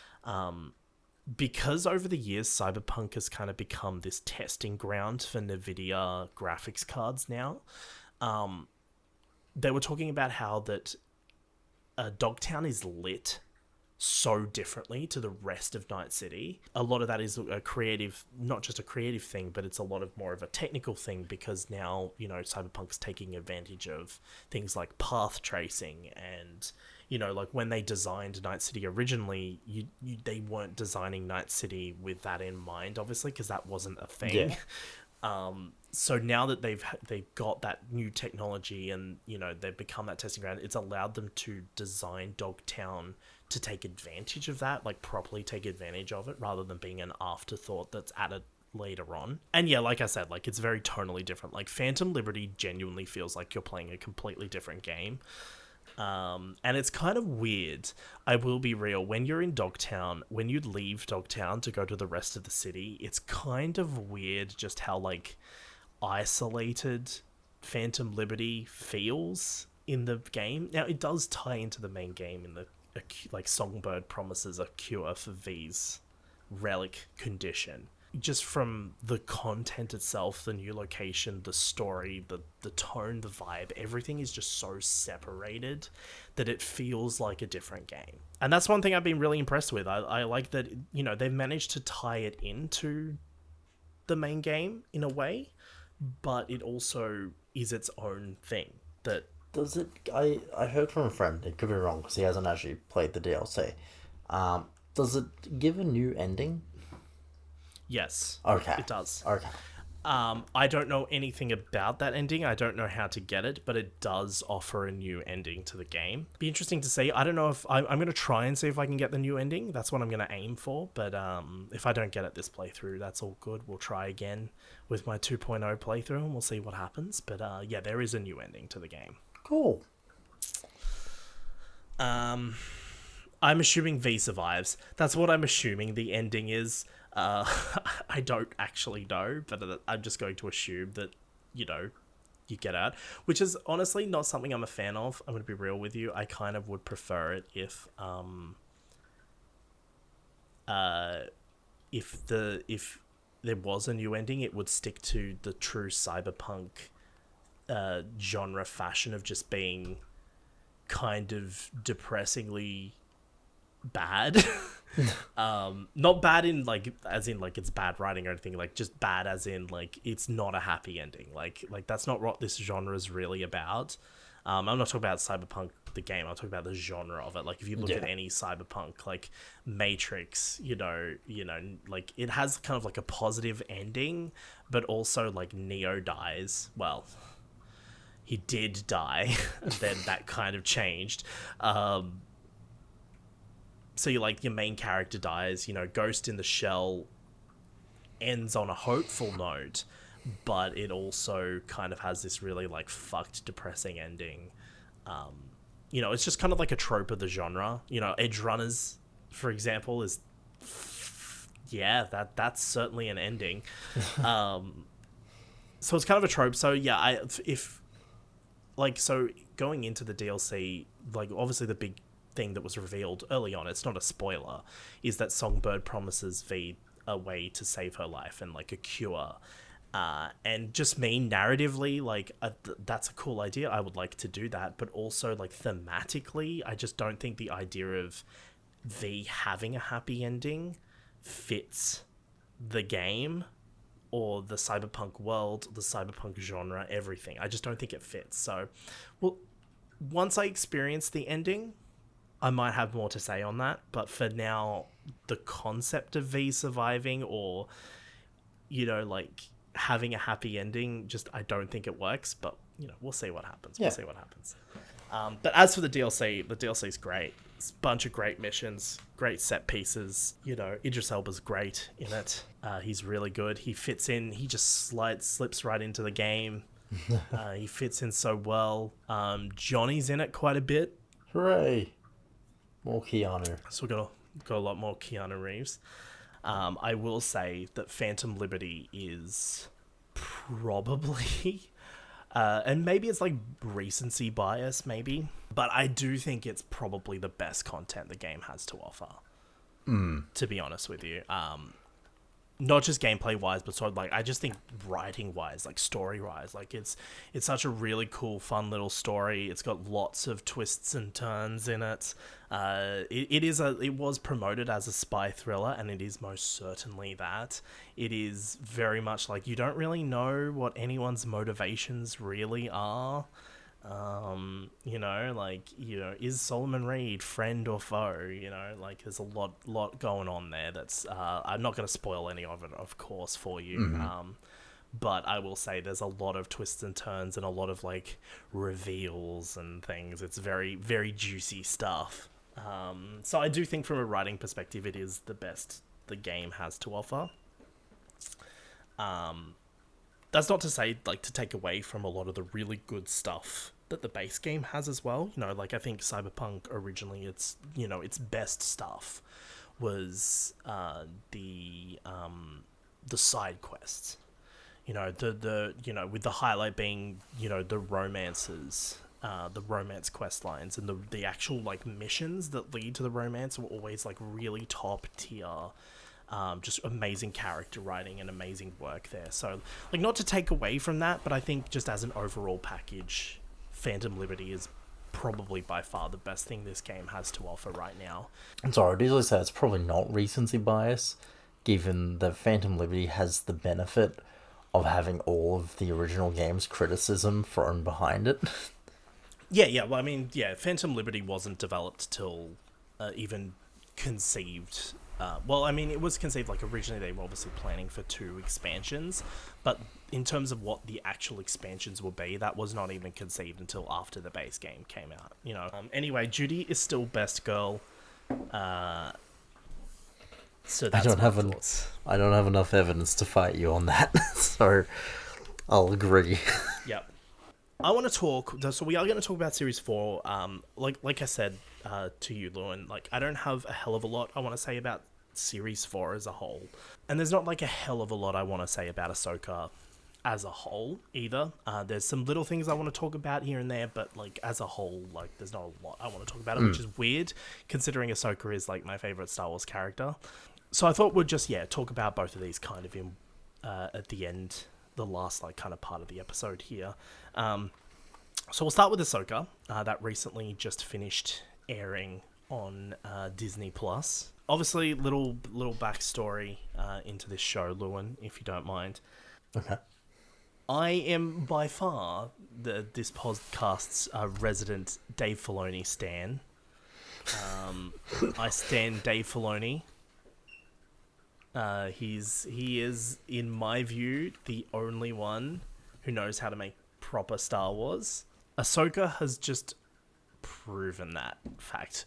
because over the years Cyberpunk has kind of become this testing ground for NVIDIA graphics cards now. They were talking about how that Dogtown is lit so differently to the rest of Night City. A lot of that is a creative, not just a creative thing, but it's a lot of more of a technical thing, because now, you know, Cyberpunk's taking advantage of things like path tracing, and, you know, like when they designed Night City originally, they weren't designing Night City with that in mind, obviously, because that wasn't a thing. Yeah. So now that they've got that new technology and, you know, they've become that testing ground, it's allowed them to design Dogtown to take advantage of that, like properly take advantage of it, rather than being an afterthought that's added later on. And yeah, like I said, like it's very tonally different. Like Phantom Liberty genuinely feels like you're playing a completely different game. And it's kind of weird. I will be real. When you're in Dogtown, when you leave Dogtown to go to the rest of the city, it's kind of weird just how like isolated Phantom Liberty feels in the game. Now it does tie into the main game in the like Songbird promises a cure for V's relic condition. Just from the content itself, the new location, the story, the tone, the vibe, everything is just so separated that it feels like a different game. And that's one thing I've been really impressed with. I like that, you know, they've managed to tie it into the main game in a way, but it also is its own thing. That does it? I heard from a friend, it could be wrong because he hasn't actually played the DLC. Does it give a new ending? Yes. Okay. It does. Okay. I don't know anything about that ending. I don't know how to get it, but it does offer a new ending to the game. Be interesting to see. I don't know if I'm going to try and see if I can get the new ending. That's what I'm going to aim for. But if I don't get it this playthrough, that's all good. We'll try again with my 2.0 playthrough and we'll see what happens. But yeah, there is a new ending to the game. Cool. I'm assuming V survives. That's what I'm assuming the ending is. I don't actually know, but I'm just going to assume that, you know, you get out, which is honestly not something I'm a fan of. I'm going to be real with you. I kind of would prefer it if there was a new ending, it would stick to the true cyberpunk genre fashion of just being kind of depressingly bad. Not bad in like as in like it's bad writing or anything, like just bad as in like it's not a happy ending. Like that's not what this genre is really about. I'm not talking about Cyberpunk the game, I'm talking about the genre of it. Like if you look at any Cyberpunk, like Matrix, you know, like it has kind of like a positive ending, but also like Neo dies. Well, he did die, and then that kind of changed. So you like your main character dies, you know, Ghost in the Shell ends on a hopeful note, but it also kind of has this really like fucked, depressing ending. You know, it's just kind of like a trope of the genre. You know, Edge Runners, for example, is that's certainly an ending. So it's kind of a trope. So yeah, if like, so going into the DLC, like, obviously the big thing that was revealed early on, it's not a spoiler, is that Songbird promises V a way to save her life and, like, a cure. And just me, narratively, like, that's a cool idea. I would like to do that. But also, like, thematically, I just don't think the idea of V having a happy ending fits the game or the cyberpunk world, the cyberpunk genre, everything. I just don't think it fits. So, well, once I experience the ending, I might have more to say on that. But for now, the concept of V surviving or, you know, like, having a happy ending, just, I don't think it works. But, you know, we'll see what happens. Yeah. We'll see what happens. But as for the DLC's great. It's a bunch of great missions, great set pieces. You know, Idris Elba's great in it. He's really good. He fits in. He just slips right into the game. He fits in so well. Johnny's in it quite a bit. Hooray! More Keanu. So we got a lot more Keanu Reeves. I will say that Phantom Liberty is probably... and maybe it's like recency bias, maybe. But I do think it's probably the best content the game has to offer. To be honest with you. Not just gameplay-wise, but sort of like, I just think writing-wise, like story-wise, like it's such a really cool, fun little story. It's got lots of twists and turns in it. It was promoted as a spy thriller, and it is most certainly that. It is very much like, you don't really know what anyone's motivations really are. You know, like, you know, is Solomon Reed friend or foe? You know, like, there's a lot going on there that's, I'm not going to spoil any of it, of course, for you. But I will say there's a lot of twists and turns and a lot of, like, reveals and things. It's very, very juicy stuff. So I do think from a writing perspective, it is the best the game has to offer. That's not to say, like, to take away from a lot of the really good stuff that the base game has as well. You know, like, I think Cyberpunk originally, its best stuff was the side quests. You know, the with the highlight being, you know, the romances, the romance quest lines, and the actual, like, missions that lead to the romance were always, like, really top tier. Just amazing character writing and amazing work there. So, like, not to take away from that, but I think just as an overall package, Phantom Liberty is probably by far the best thing this game has to offer right now. I'm sorry, I'd usually say it's probably not recency bias, given that Phantom Liberty has the benefit of having all of the original game's criticism thrown behind it. Yeah, well, I mean, yeah, Phantom Liberty wasn't developed till even conceived. Well, I mean, it was conceived, like, originally they were obviously planning for 2 expansions, but in terms of what the actual expansions will be, that was not even conceived until after the base game came out, you know. Anyway, Judy is still best girl. So that's my thoughts. I don't have enough evidence to fight you on that, so I'll agree. Yep. I want to talk, so we are going to talk about Series 4, like I said to you, Lewin, like, I don't have a hell of a lot I want to say about Series 4 as a whole. And there's not, like, a hell of a lot I want to say about Ahsoka as a whole, either. There's some little things I want to talk about here and there, but, like, as a whole, like, there's not a lot I want to talk about it, which is weird, considering Ahsoka is, like, my favorite Star Wars character. So I thought we'd just, talk about both of these kind of in at the end, the last, like, kind of part of the episode here. So we'll start with Ahsoka, that recently just finished airing on Disney Plus. Obviously, little backstory into this show, Lewin, if you don't mind. Okay. I am by far this podcast's resident Dave Filoni stan. I stan Dave Filoni. He is, in my view, the only one who knows how to make proper Star Wars. Ahsoka has just proven that fact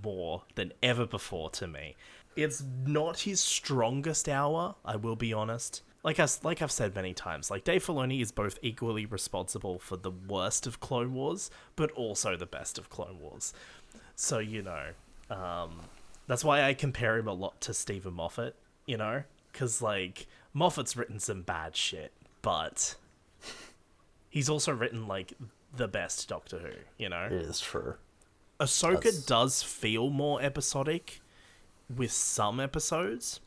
more than ever before to me. It's not his strongest hour, I will be honest. Like I've said many times, like, Dave Filoni is both equally responsible for the worst of Clone Wars, but also the best of Clone Wars. So, you know, that's why I compare him a lot to Stephen Moffat, you know? Because, like, Moffat's written some bad shit, but he's also written, like, the best Doctor Who, you know? It is true. Ahsoka does feel more episodic with some episodes,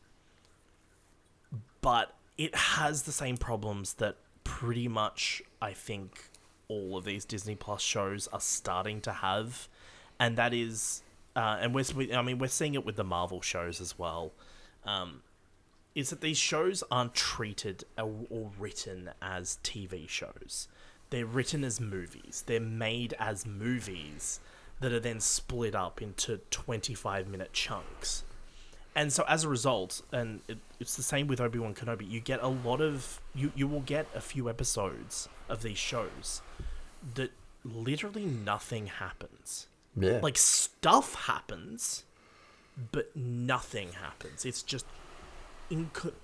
but it has the same problems that pretty much, I think, all of these Disney Plus shows are starting to have, and that is, and we're seeing it with the Marvel shows as well, is that these shows aren't treated or written as TV shows. They're written as movies. They're made as movies that are then split up into 25-minute chunks. And so as a result, and it's the same with Obi-Wan Kenobi, you get a lot of... You will get a few episodes of these shows that literally nothing happens. Yeah. Like, stuff happens, but nothing happens. It's just...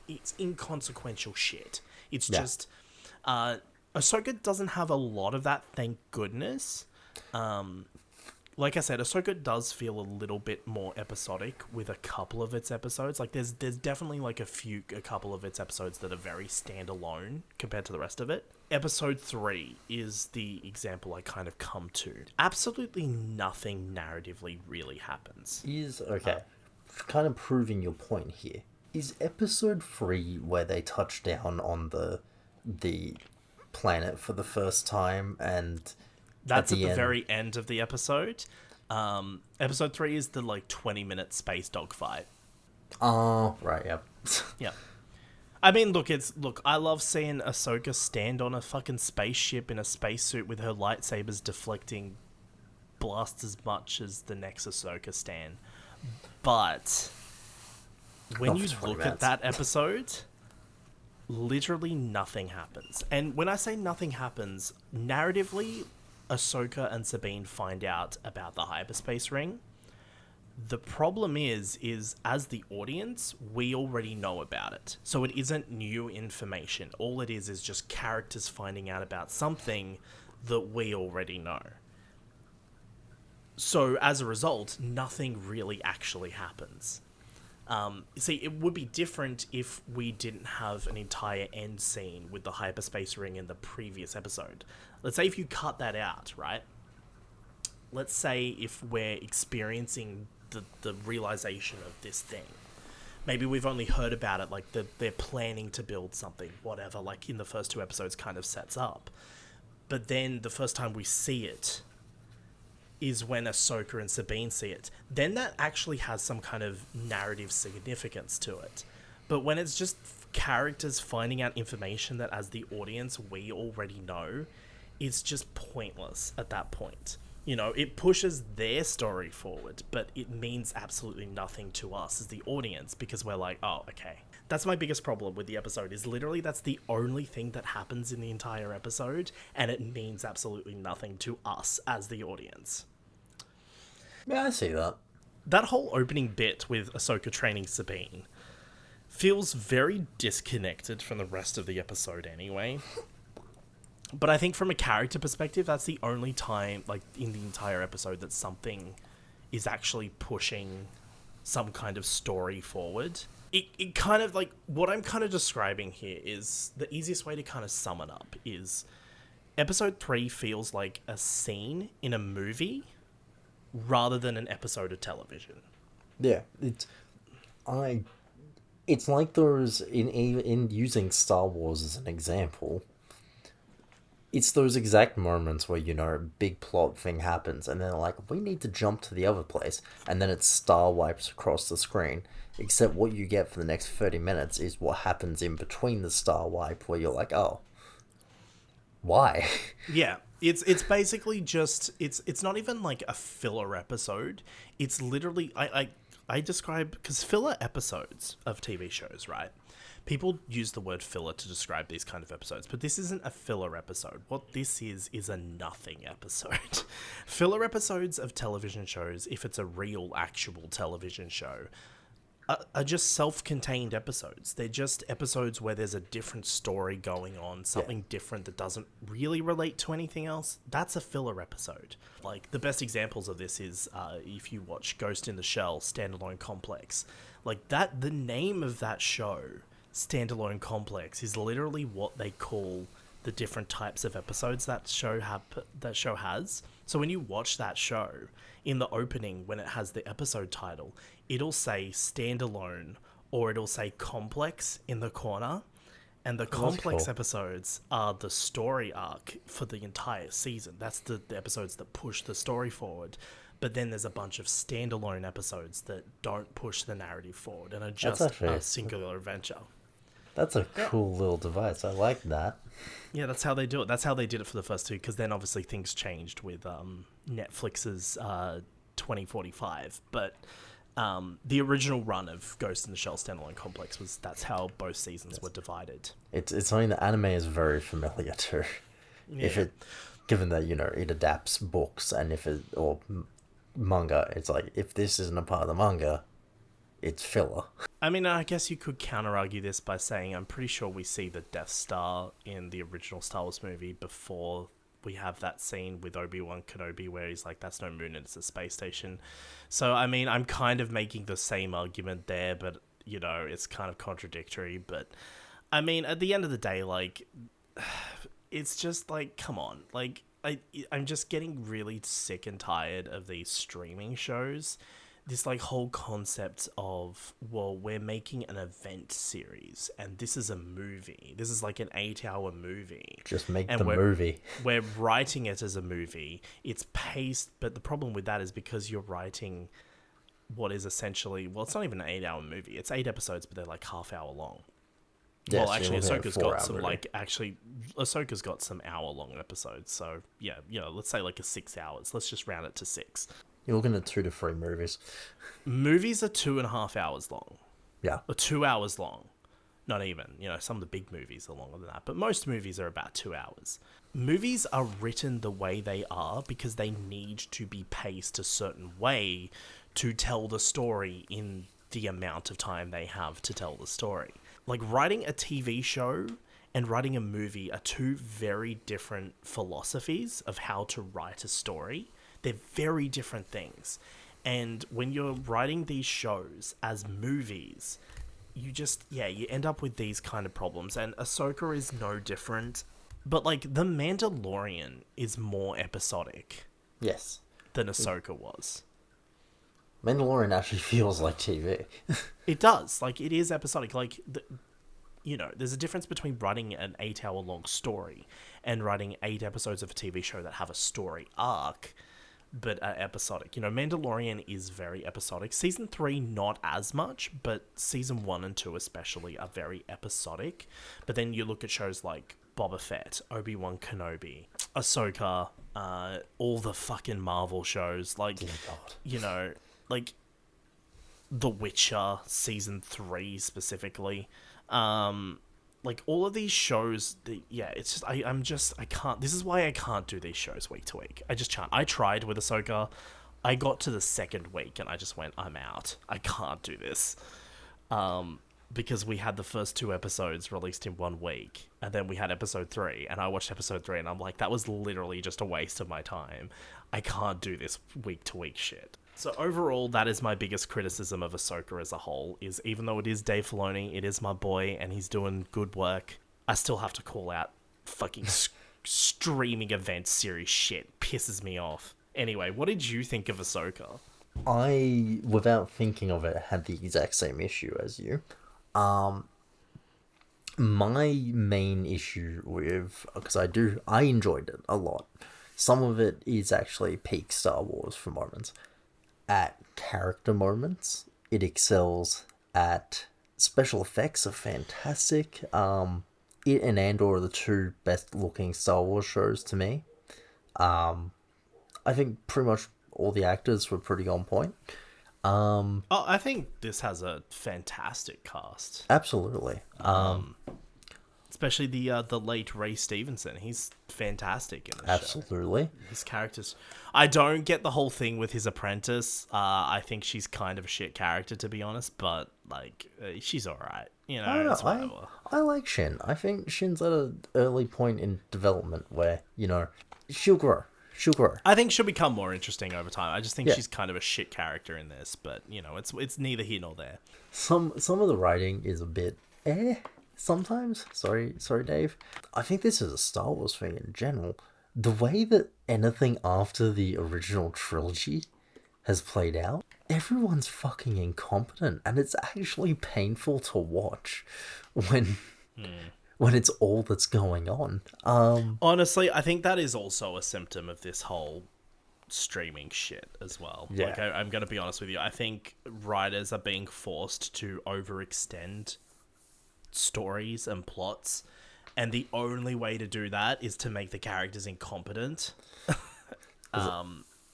it's inconsequential shit. It's just... Ahsoka doesn't have a lot of that, thank goodness. Like I said, Ahsoka does feel a little bit more episodic with a couple of its episodes. Like, there's definitely like a couple of its episodes that are very standalone compared to the rest of it. Episode 3 is the example I kind of come to. Absolutely nothing narratively really happens. Kind of proving your point here. Is episode 3 where they touch down on the planet for the first time, and that's at the very end of the episode. Episode 3 is the, like, 20-minute space dogfight. Oh, right, yep. Yeah. I mean, look, I love seeing Ahsoka stand on a fucking spaceship in a spacesuit with her lightsabers deflecting blast as much as the next Ahsoka stand. But when you look at that episode, literally nothing happens. And when I say nothing happens, narratively, Ahsoka and Sabine find out about the hyperspace ring. The problem is as the audience, we already know about it. So it isn't new information. All it is just characters finding out about something that we already know. So as a result, nothing really actually happens. See, it would be different if we didn't have an entire end scene with the hyperspace ring in the previous episode. Let's say if you cut that out, right? Let's say if we're experiencing the realization of this thing. Maybe we've only heard about it, like they're planning to build something, whatever, like in the first 2 episodes kind of sets up. But then the first time we see it is when Ahsoka and Sabine see it. Then that actually has some kind of narrative significance to it. But when it's just characters finding out information that as the audience we already know, it's just pointless at that point. You know, it pushes their story forward, but it means absolutely nothing to us as the audience because we're like, oh, okay. That's my biggest problem with the episode, is literally that's the only thing that happens in the entire episode, and it means absolutely nothing to us as the audience. Yeah, I see that. That whole opening bit with Ahsoka training Sabine feels very disconnected from the rest of the episode anyway. But I think from a character perspective, that's the only time, like, in the entire episode that something is actually pushing some kind of story forward. It kind of, like, what I'm kind of describing here is the easiest way to kind of sum it up is episode 3 feels like a scene in a movie rather than an episode of television. Yeah, it's like those, in using Star Wars as an example, it's those exact moments where, you know, a big plot thing happens, and then like, we need to jump to the other place, and then it star wipes across the screen, except what you get for the next 30 minutes is what happens in between the star wipe, where you're like, oh, why? Yeah, it's basically just, it's not even like a filler episode, it's literally, I describe, because filler episodes of TV shows, right? People use the word filler to describe these kind of episodes, but this isn't a filler episode. What this is a nothing episode. Filler episodes of television shows, if it's a real, actual television show, are just self-contained episodes. They're just episodes where there's a different story going on, something different that doesn't really relate to anything else. That's a filler episode. Like, the best examples of this is if you watch Ghost in the Shell, Standalone Complex. Like, that, the name of that show, Standalone Complex, is literally what they call the different types of episodes that show has. So when you watch that show, in the opening, when it has the episode title, it'll say standalone or it'll say complex in the corner. And the complex episodes are the story arc for the entire season. That's the episodes that push the story forward. But then there's a bunch of standalone episodes that don't push the narrative forward and are just a singular adventure. That's a cool little device. I like that. Yeah, that's how they do it. That's how they did it for the first two, because then obviously things changed with Netflix's 2045. But the original run of Ghost in the Shell Standalone Complex that's how both seasons were divided. It's something that anime is very familiar to. Yeah. Given that, it adapts books, and or manga, it's like, if this isn't a part of the manga, it's filler. I mean, I guess you could counter-argue this by saying I'm pretty sure we see the Death Star in the original Star Wars movie before we have that scene with Obi-Wan Kenobi where he's like, that's no moon, it's a space station. So, I mean, I'm kind of making the same argument there, but, it's kind of contradictory. But, I mean, at the end of the day, like, it's just like, come on. Like, I'm just getting really sick and tired of these streaming shows. This like whole concept of, well, we're making an event series and this is a movie. This is like an 8-hour movie. Just make the movie. We're writing it as a movie. It's paced, but the problem with that is because you're writing what is essentially, well, it's not even an 8-hour movie. It's 8 episodes, but they're like half-hour long. Yes, well, actually, Ahsoka's got some Ahsoka's got some hour-long episodes. So yeah, let's say like 6 hours. Let's just round it to 6. You're looking at 2 to 3 movies. Movies are 2.5 hours long. Yeah. Or 2 hours long. Not even. Some of the big movies are longer than that. But most movies are about 2 hours. Movies are written the way they are because they need to be paced a certain way to tell the story in the amount of time they have to tell the story. Like, writing a TV show and writing a movie are two very different philosophies of how to write a story. They're very different things. And when you're writing these shows as movies, you end up with these kind of problems. And Ahsoka is no different. But, like, The Mandalorian is more episodic. Yes. Than Ahsoka was. Mandalorian actually feels like TV. It does. Like, it is episodic. Like, there's a difference between writing an 8-hour long story and writing 8 episodes of a TV show that have a story arc, but are episodic. Mandalorian is very episodic. Season 3, not as much, but season 1 and 2 especially are very episodic. But then you look at shows like Boba Fett, Obi-Wan Kenobi, Ahsoka, all the fucking Marvel shows, like, like The Witcher, season 3 specifically. Like, all of these shows, it's just, I can't, this is why I can't do these shows week to week. I just can't. I tried with Ahsoka. I got to the second week and I just went, I'm out. I can't do this. Because we had the first 2 episodes released in 1 week, and then we had episode 3, and I watched episode 3, and I'm like, that was literally just a waste of my time. I can't do this week to week shit. So overall, that is my biggest criticism of Ahsoka as a whole, is even though it is Dave Filoni, it is my boy, and he's doing good work, I still have to call out fucking streaming event series shit. Pisses me off. Anyway, what did you think of Ahsoka? I, without thinking of it, had the exact same issue as you. My main issue with, because I enjoyed it a lot. Some of it is actually peak Star Wars for moments. At character moments, it excels. At special effects are fantastic. It and Andor are the 2 best looking Star Wars shows to me. I think pretty much all the actors were pretty on point. I think this has a fantastic cast. Absolutely. Especially the late Ray Stevenson. He's fantastic in this absolutely. show. His characters. I don't get the whole thing with his apprentice. I think she's kind of a shit character, to be honest, but like she's alright. I like Shin. I think Shin's at an early point in development where, she'll grow. I think she'll become more interesting over time. I just think she's kind of a shit character in this, but it's neither here nor there. Some of the writing is a bit sometimes, sorry, Dave. I think this is a Star Wars thing in general. The way that anything after the original trilogy has played out, everyone's fucking incompetent, and it's actually painful to watch when when it's all that's going on. Honestly, I think that is also a symptom of this whole streaming shit as well. Yeah. Like, I'm going to be honest with you. I think writers are being forced to overextend stories and plots, and the only way to do that is to make the characters incompetent.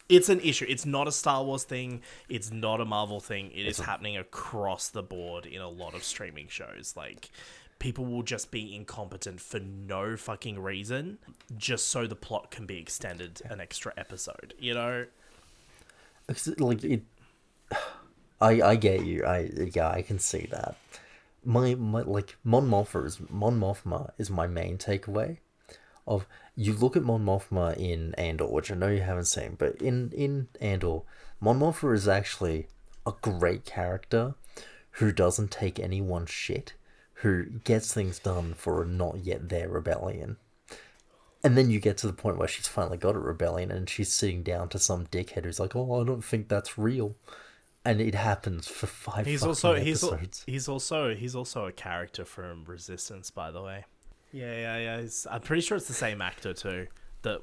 It's an issue. It's not a Star Wars thing. It's not a Marvel thing. It is happening across the board in a lot of streaming shows. Like, people will just be incompetent for no fucking reason, just so the plot can be extended an extra episode, you know? Like it, I get you. I can see that. My like Mon Mothma is my main takeaway. Of you look at Mon Mothma in Andor, which I know you haven't seen, but in Andor, Mon Mothma is actually a great character who doesn't take anyone's shit, who gets things done for a not yet there rebellion. And then you get to the point where she's finally got a rebellion and she's sitting down to some dickhead who's like, "Oh, I don't think that's real." And it happens for five episodes. He's also a character from Resistance, by the way. Yeah. I'm pretty sure it's the same actor too that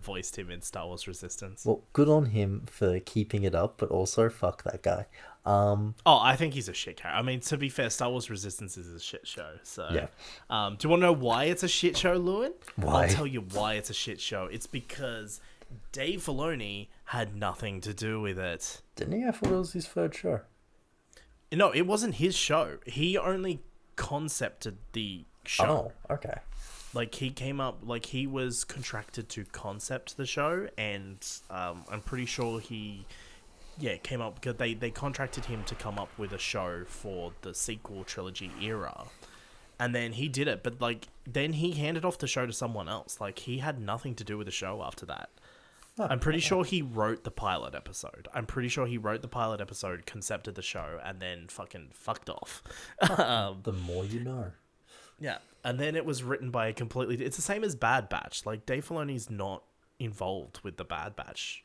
voiced him in Star Wars Resistance. Well, good on him for keeping it up, but also fuck that guy. I think he's a shit character. I mean, to be fair, Star Wars Resistance is a shit show. So, yeah. Do you want to know why it's a shit show, Lewin? Why? I'll tell you why it's a shit show. It's because Dave Filoni had nothing to do with it. Didn't he? I thought it was his third show. No, it wasn't his show. He only concepted the show. Oh, okay. Like, he came up, like, he was contracted to concept the show, and I'm pretty sure he came up because they contracted him to come up with a show for the sequel trilogy era. And then he did it, but, like, then he handed off the show to someone else. Like, he had nothing to do with the show after that. I'm pretty sure he wrote the pilot episode. Concepted the show, and then fucking fucked off. The more you know. Yeah, and then it was written by a completely... It's the same as Bad Batch. Like, Dave Filoni's not involved with the Bad Batch.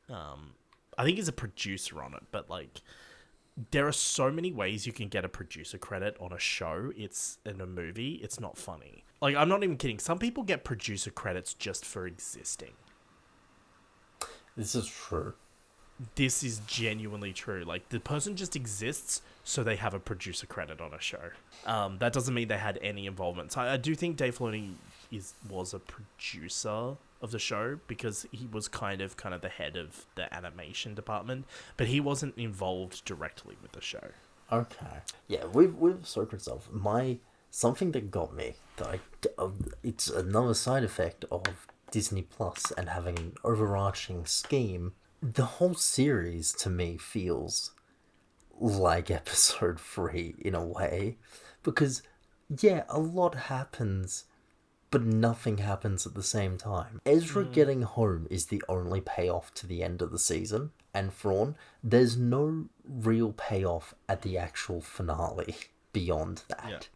I think he's a producer on it, but, like, there are so many ways you can get a producer credit on a show. It's in a movie. It's not funny. Like, I'm not even kidding. Some people get producer credits just for existing. This is true. This is genuinely true. Like, the person just exists so they have a producer credit on a show. That doesn't mean they had any involvement. So I do think Dave Filoni was a producer of the show because he was kind of the head of the animation department, but he wasn't involved directly with the show. Okay. Yeah, with Ahsoka itself, something that got me, it's another side effect of Disney Plus and having an overarching scheme. The whole series to me feels like episode 3 in a way, because a lot happens, but nothing happens at the same time. Ezra getting home is the only payoff to the end of the season, and Thrawn, there's no real payoff at the actual finale beyond that.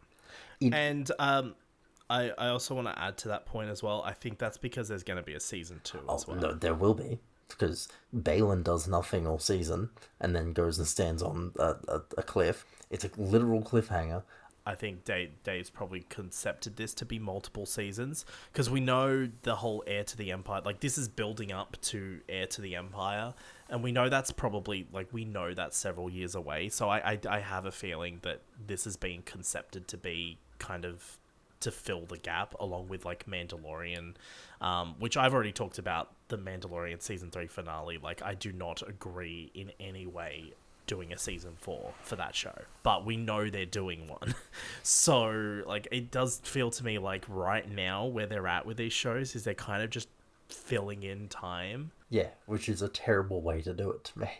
And I also want to add to that point as well. I think that's because there's going to be a season 2 as well. No, there will be. Because Balin does nothing all season and then goes and stands on a cliff. It's a literal cliffhanger. I think Dave's probably concepted this to be multiple seasons. Because we know the whole Heir to the Empire... Like, this is building up to Heir to the Empire. And we know that's probably... Like, we know that's several years away. So I have a feeling that this is being concepted to be kind of... to fill the gap, along with, like, Mandalorian, which I've already talked about the Mandalorian season 3 finale. Like, I do not agree in any way doing a season 4 for that show, but we know they're doing one. So, like, it does feel to me like right now where they're at with these shows is they're kind of just filling in time. Yeah, which is a terrible way to do it to me.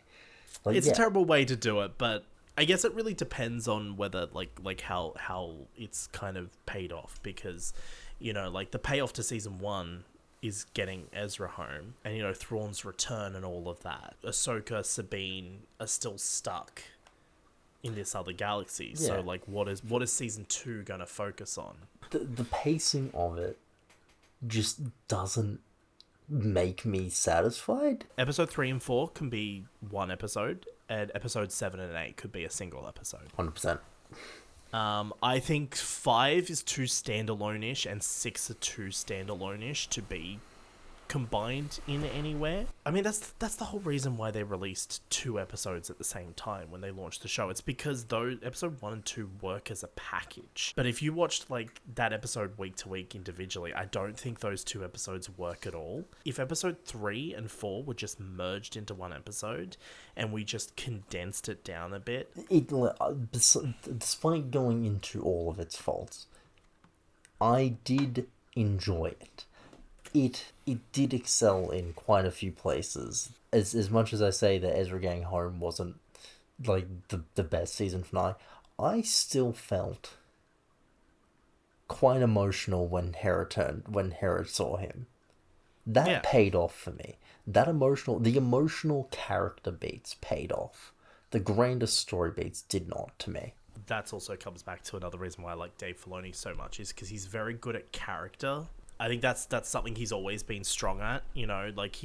Like, it's a terrible way to do it, but I guess it really depends on whether like how it's kind of paid off, because, you know, like, the payoff to season 1 is getting Ezra home and, you know, Thrawn's return and all of that. Ahsoka, Sabine are still stuck in this other galaxy. Yeah. So like, what is season 2 gonna focus on? The pacing of it just doesn't make me satisfied. Episode 3 and 4 can be one episode, and episode 7 and 8 could be a single episode. 100%. I think 5 is too standalone-ish, and 6 are too standalone-ish to be combined in anywhere. I mean, that's the whole reason why they released 2 episodes at the same time when they launched the show. It's because those episode 1 and 2 work as a package. But if you watched like that episode week to week individually, I don't think those 2 episodes work at all. If episode 3 and 4 were just merged into one episode and we just condensed it down a bit, Despite going into all of its faults, I did enjoy it. It did excel in quite a few places. As much as I say that Ezra Getting Home wasn't like the best season finale, I still felt quite emotional when Hera saw him. That paid off for me. The emotional character beats paid off. The grander story beats did not to me. That also comes back to another reason why I like Dave Filoni so much, is because he's very good at character. I think that's something he's always been strong at, you know, like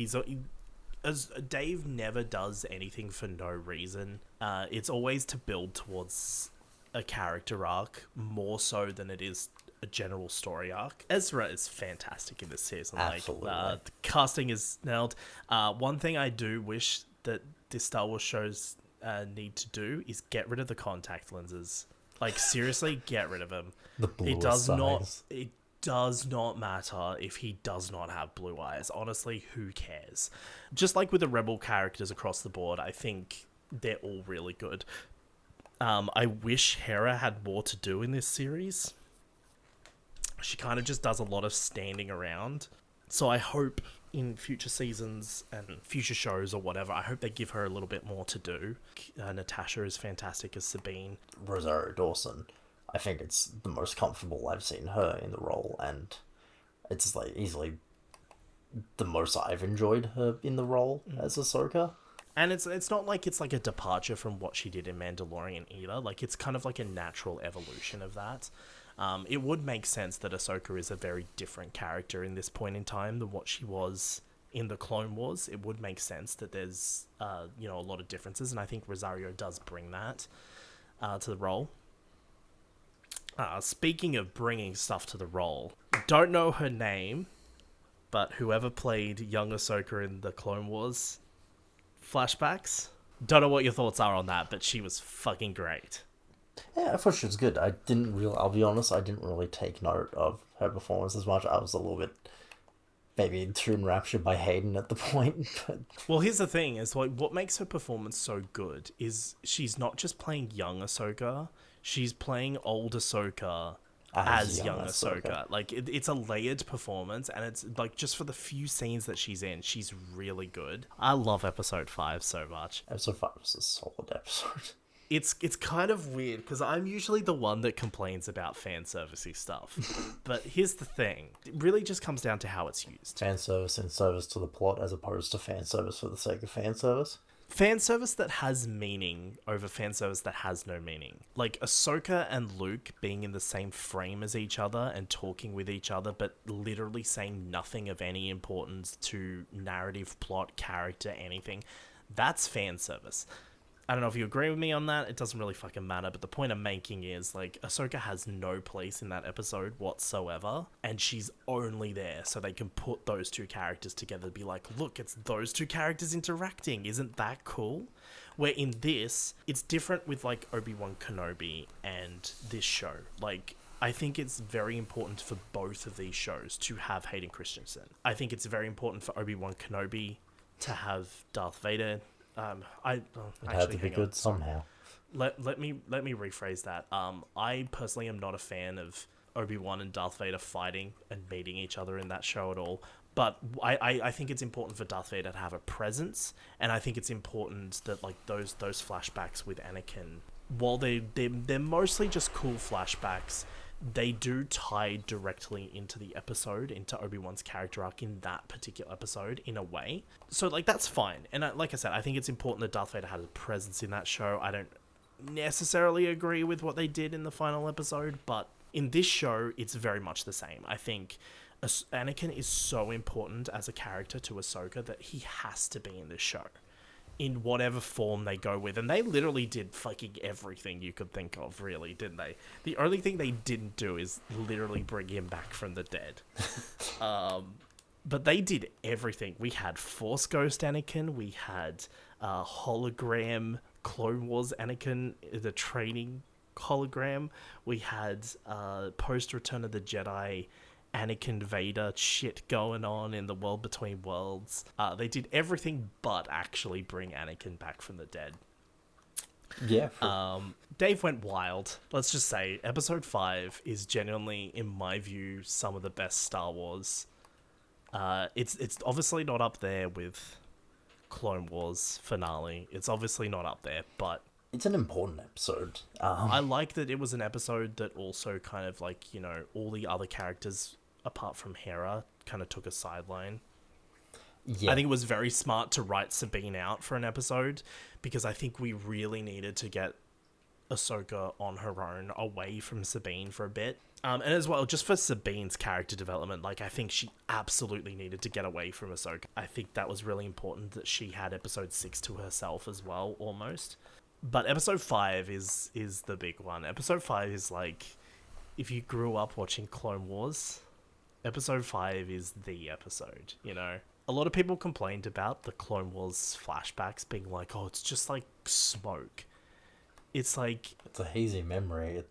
as Dave never does anything for no reason. It's always to build towards a character arc more so than it is a general story arc. Ezra is fantastic in this season. Absolutely. Like, the casting is nailed. One thing I do wish that the Star Wars shows need to do is get rid of the contact lenses. Like, seriously, get rid of them. The bluest eyes. It does not matter if he does not have blue eyes. Honestly, who cares? Just like with the Rebel characters across the board, I think they're all really good. I wish Hera had more to do in this series. She kind of just does a lot of standing around. So I hope in future seasons and future shows or whatever, I hope they give her a little bit more to do. Natasha is fantastic as Sabine. Rosario Dawson, I think it's the most comfortable I've seen her in the role, and it's like easily the most I've enjoyed her in the role as Ahsoka. And it's not like it's like a departure from what she did in Mandalorian either. Like, it's kind of like a natural evolution of that. It would make sense that Ahsoka is a very different character in this point in time than what she was in the Clone Wars. It would make sense that there's a lot of differences, and I think Rosario does bring that to the role. Speaking of bringing stuff to the role, don't know her name, but whoever played young Ahsoka in the Clone Wars flashbacks, don't know what your thoughts are on that, but she was fucking great. Yeah, I thought she was good. I'll be honest, I didn't really take note of her performance as much. I was a little bit maybe too enraptured by Hayden at the point. But... Well, here's the thing, is like what makes her performance so good is she's not just playing young Ahsoka, she's playing old Ahsoka as young Ahsoka. Like, it's a layered performance, and it's like just for the few scenes that she's in, she's really good. I love episode 5 so much. Episode 5 was a solid episode. It's kind of weird because I'm usually the one that complains about fan servicey stuff. But here's the thing. It really just comes down to how it's used. Fan service in service to the plot as opposed to fan service for the sake of fan service. Fan service that has meaning over fan service that has no meaning. Like Ahsoka and Luke being in the same frame as each other and talking with each other, but literally saying nothing of any importance to narrative, plot, character, anything. That's fan service. I don't know if you agree with me on that. It doesn't really fucking matter. But the point I'm making is, like, Ahsoka has no place in that episode whatsoever. And she's only there so they can put those two characters together. Be like, look, it's those two characters interacting. Isn't that cool? Where in this, it's different with, like, Obi-Wan Kenobi and this show. Like, I think it's very important for both of these shows to have Hayden Christensen. I think it's very important for Obi-Wan Kenobi to have Darth Vader. It had to be good somehow. Let me rephrase that. I personally am not a fan of Obi-Wan and Darth Vader fighting and meeting each other in that show at all. But I think it's important for Darth Vader to have a presence, and I think it's important that like those flashbacks with Anakin, while they're mostly just cool flashbacks, they do tie directly into the episode, into Obi-Wan's character arc in that particular episode, in a way. So, like, that's fine. And like I said, I think it's important that Darth Vader has a presence in that show. necessarily agree with what they did in the final episode, but in this show, it's very much the same. I think Anakin is so important as a character to Ahsoka that he has to be in this show, in whatever form they go with. And they literally did fucking everything you could think of, really, didn't they? The only thing they didn't do is literally bring him back from the dead. But they did everything. We had Force Ghost Anakin, we had hologram Clone Wars Anakin, the training hologram, we had post Return of the Jedi Anakin Vader shit going on in the world between worlds. They did everything but actually bring Anakin back from the dead. Yeah. Dave went wild. Let's just say episode 5 is genuinely, in my view, some of the best Star Wars. It's obviously not up there with Clone Wars finale. It's obviously not up there, but it's an important episode. I like that it was an episode that also kind of like, you know, all the other characters apart from Hera kind of took a sideline. Yeah. I think it was very smart to write Sabine out for an episode, because I think we really needed to get Ahsoka on her own away from Sabine for a bit. And as well, just for Sabine's character development, like, I think she absolutely needed to get away from Ahsoka. I think that was really important that she had episode 6 to herself as well, almost. But episode 5 is the big one. Episode 5 is like, if you grew up watching Clone Wars, episode 5 is the episode, you know? A lot of people complained about the Clone Wars flashbacks being like, oh, it's just like smoke. It's like... It's a hazy memory.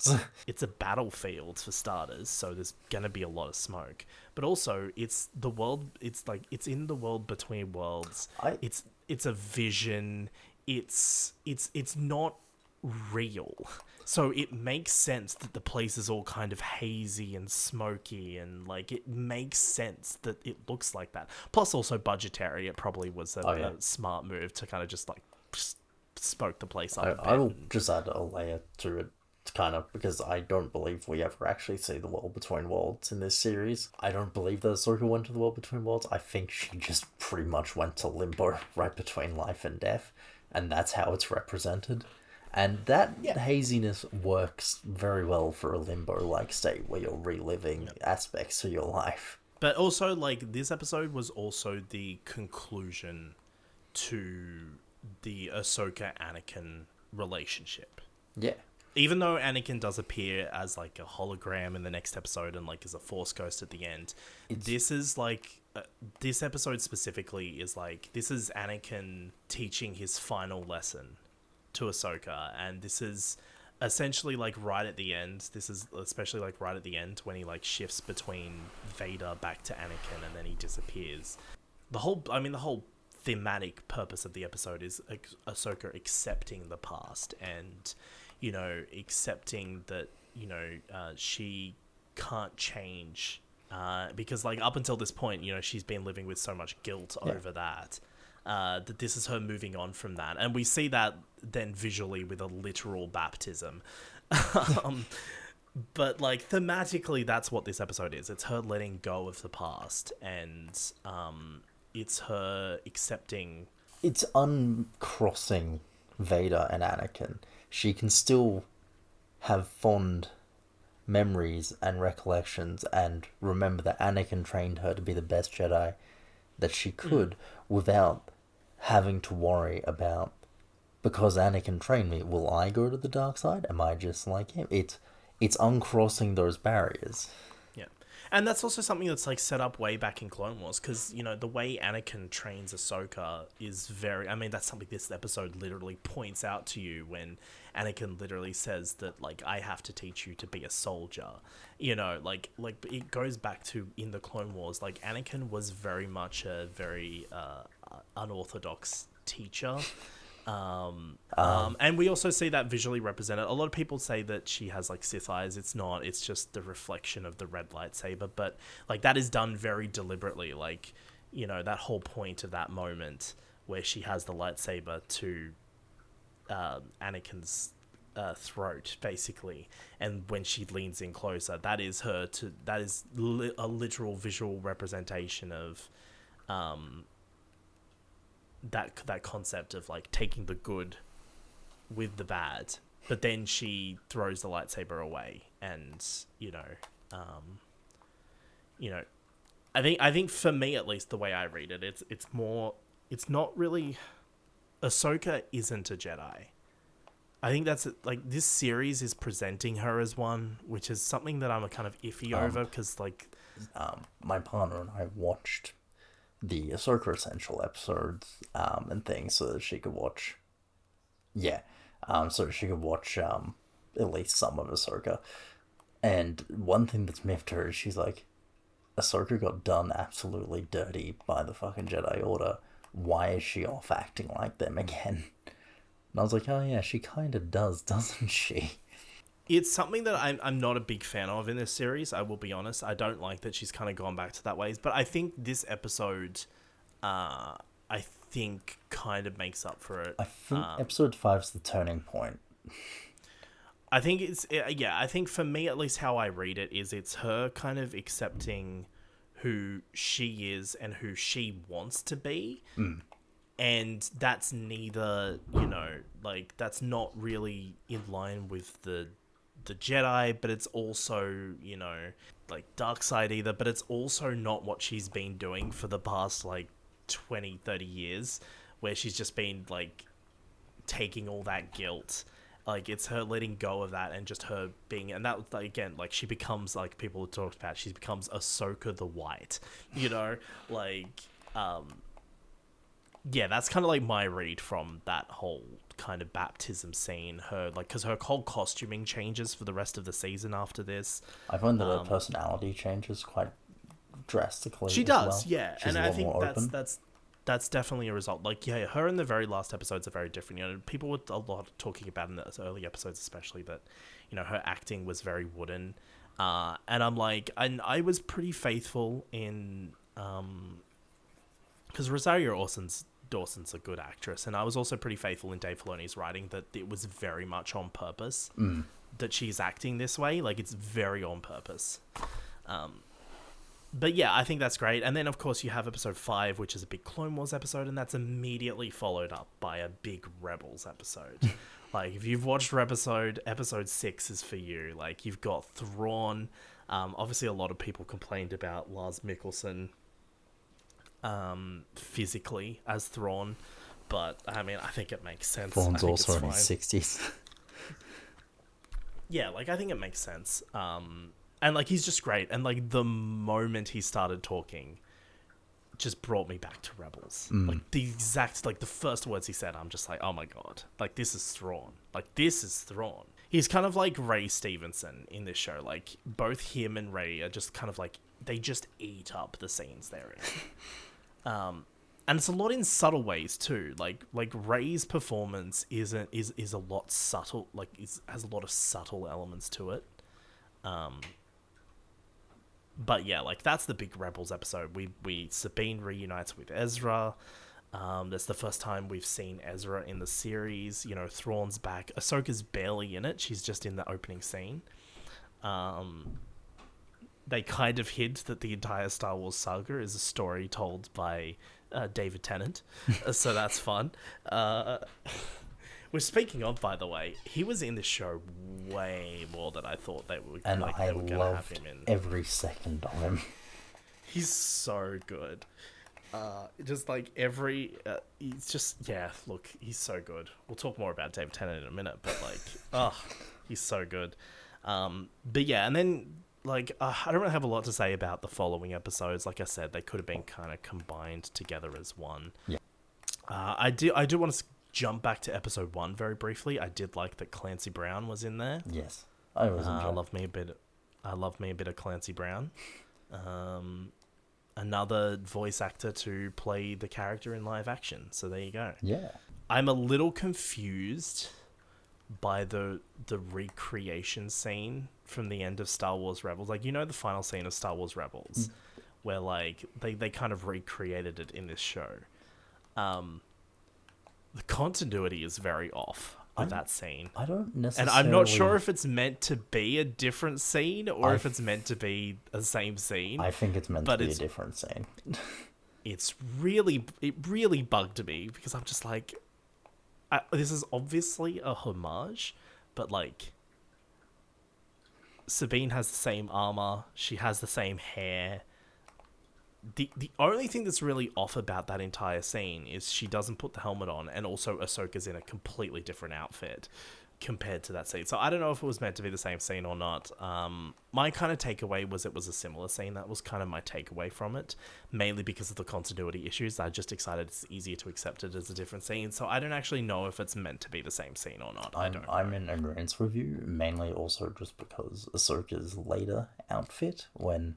It's a battlefield, for starters, so there's gonna be a lot of smoke. But also, it's the world... It's like, it's in the world between worlds. It's a vision... It's not real. So it makes sense that the place is all kind of hazy and smoky, and like it makes sense that it looks like that. Plus also budgetary, it probably was a smart move to kind of just like smoke the place up. I will just add a layer to it, kind of, because I don't believe we ever actually see the world between worlds in this series. I don't believe that Ahsoka went to the world between worlds. I think she just pretty much went to limbo, right between life and death. And that's how it's represented. And that haziness works very well for a limbo-like state where you're reliving aspects of your life. But also, like, this episode was also the conclusion to the Ahsoka-Anakin relationship. Yeah. Even though Anakin does appear as, like, a hologram in the next episode and, like, as a Force ghost at the end, this is, like... this episode specifically is like, this is Anakin teaching his final lesson to Ahsoka, and this is essentially like right at the end. This is especially like right at the end when he like shifts between Vader back to Anakin and then he disappears. The whole thematic purpose of the episode is Ahsoka accepting the past and, you know, accepting that, you know, she can't change. Because like up until this point, you know, she's been living with so much guilt over that this is her moving on from that, and we see that then visually with a literal baptism. But like thematically, that's what this episode is. It's her letting go of the past, and it's her accepting. It's uncrossing Vader and Anakin. She can still have fond memories and recollections and remember that Anakin trained her to be the best Jedi that she could without having to worry about, because Anakin trained me, will I go to the dark side? Am I just like him? It's uncrossing those barriers. Yeah. And that's also something that's like set up way back in Clone Wars, because, you know, the way Anakin trains Ahsoka is very... I mean, that's something this episode literally points out to you when Anakin literally says that, like, I have to teach you to be a soldier. You know, like it goes back to in the Clone Wars, like, Anakin was very much a very unorthodox teacher. And we also see that visually represented. A lot of people say that she has like Sith eyes. It's not. It's just the reflection of the red lightsaber. But like that is done very deliberately. Like, you know, that whole point of that moment where she has the lightsaber to Anakin's throat, basically, and when she leans in closer, that is her to. That is a literal visual representation of that concept of like taking the good with the bad but then she throws the lightsaber away, and you know, I think for me at least, the way I read it, it's not really. Ahsoka isn't a Jedi. I think that's like this series is presenting her as one, which is something that I'm kind of iffy over because like, my partner and I watched the Ahsoka Essential episodes and things so that she could watch. Yeah, so she could watch at least some of Ahsoka. And one thing that's miffed her is she's like, Ahsoka got done absolutely dirty by the fucking Jedi Order. Why is she off acting like them again? And I was like, oh yeah, she kind of does, doesn't she? It's something that I'm not a big fan of in this series, I will be honest. I don't like that she's kind of gone back to that ways. But I think this episode, I think, kind of makes up for it. I think episode 5's the turning point. I think I think for me, at least how I read it, is it's her kind of accepting who she is and who she wants to be. And that's neither, like, that's not really in line with the Jedi, but it's also, like, dark side either, but it's also not what she's been doing for the past, like, 20, 30 years, where she's just been, like, taking all that guilt. Like, it's her letting go of that and just her being... And that, like, again, like, she becomes, like, people talked about, she becomes Ahsoka the White, Like, yeah, that's kind of, like, my read from that whole kind of baptism scene. Her, like, because her whole costuming changes for the rest of the season after this. I find that her personality changes quite drastically. She does, well. yeah. She's and I think that's that's definitely a result. Like, yeah, her in the very last episodes are very different. People were a lot talking about in the early episodes, especially, that, her acting was very wooden. And I'm like, and I was pretty faithful in, because Rosario Dawson's a good actress, and I was also pretty faithful in Dave Filoni's writing that it was very much on purpose that she's acting this way. Like, it's very on purpose. But yeah, I think that's great. And then, of course, you have episode 5, which is a big Clone Wars episode, and that's immediately followed up by a big Rebels episode. Like, if you've watched episode 6 is for you. Like, you've got Thrawn. Obviously, a lot of people complained about Lars Mikkelsen physically as Thrawn, but, I mean, I think it makes sense. Thrawn's also in his 60s. Yeah, like, I think it makes sense. And, like, he's just great. And, like, the moment he started talking just brought me back to Rebels. Like, the exact, like, the first words he said, I'm just like, oh my god. Like, this is Thrawn. Like, this is Thrawn. He's kind of like Ray Stevenson in this show. Like, both him and Ray are just kind of like, they just eat up the scenes they're in. And it's a lot in subtle ways, too. Like Ray's performance is a lot subtle. Like, has a lot of subtle elements to it. But yeah, like, that's the big Rebels episode. Sabine reunites with Ezra. That's the first time we've seen Ezra in the series. Thrawn's back. Ahsoka's barely in it. She's just in the opening scene. They kind of hint that the entire Star Wars saga is a story told by David Tennant. So that's fun. Which, speaking of, by the way, he was in this show way more than I thought they would. And like, I they were gonna have him in. Every second of him. He's so good. Just like he's just, yeah, look, he's so good. We'll talk more about David Tennant in a minute, but like, he's so good. But yeah, and then like, I don't really have a lot to say about the following episodes. Like I said, they could have been kind of combined together as one. Yeah. I do want to jump back to episode 1 very briefly. I did like that Clancy Brown was in there. Yes, I was enjoying. I love me a bit of Clancy Brown. Another voice actor to play the character in live action. So there you go. Yeah. I'm a little confused by the recreation scene from the end of Star Wars Rebels. Like, the final scene of Star Wars Rebels, where like they kind of recreated it in this show. The continuity is very off with that scene. I don't necessarily... And I'm not sure if it's meant to be a different scene or if it's meant to be the same scene. I think it's meant to be a different scene. It really bugged me because I'm just like, this is obviously a homage, but like Sabine has the same armor, she has the same hair. The only thing that's really off about that entire scene is she doesn't put the helmet on, and also Ahsoka's in a completely different outfit compared to that scene. So I don't know if it was meant to be the same scene or not. My kind of takeaway was it was a similar scene. That was kind of my takeaway from it, mainly because of the continuity issues. I'm just excited it's easier to accept it as a different scene. So I don't actually know if it's meant to be the same scene or not. I'm in agreement with you, mainly also just because Ahsoka's later outfit when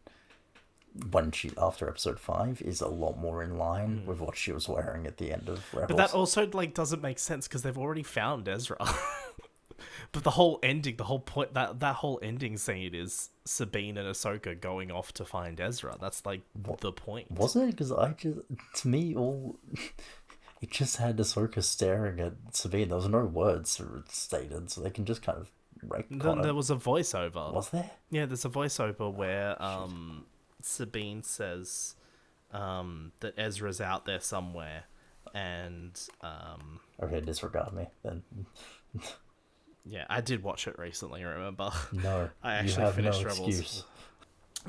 she, after episode 5, is a lot more in line with what she was wearing at the end of Rebels. But that also like doesn't make sense because they've already found Ezra. But the whole ending, the whole point, that whole ending scene is Sabine and Ahsoka going off to find Ezra. That's like the point. Wasn't it? Because to me, it just had Ahsoka staring at Sabine. There was no words stated, so they can just kind of Then there was a voiceover. Was there? Yeah, there's a voiceover where Sabine says that Ezra's out there somewhere, and okay, disregard me then. Yeah, I did watch it recently, remember? No, I actually you have finished no Rebels. Excuse.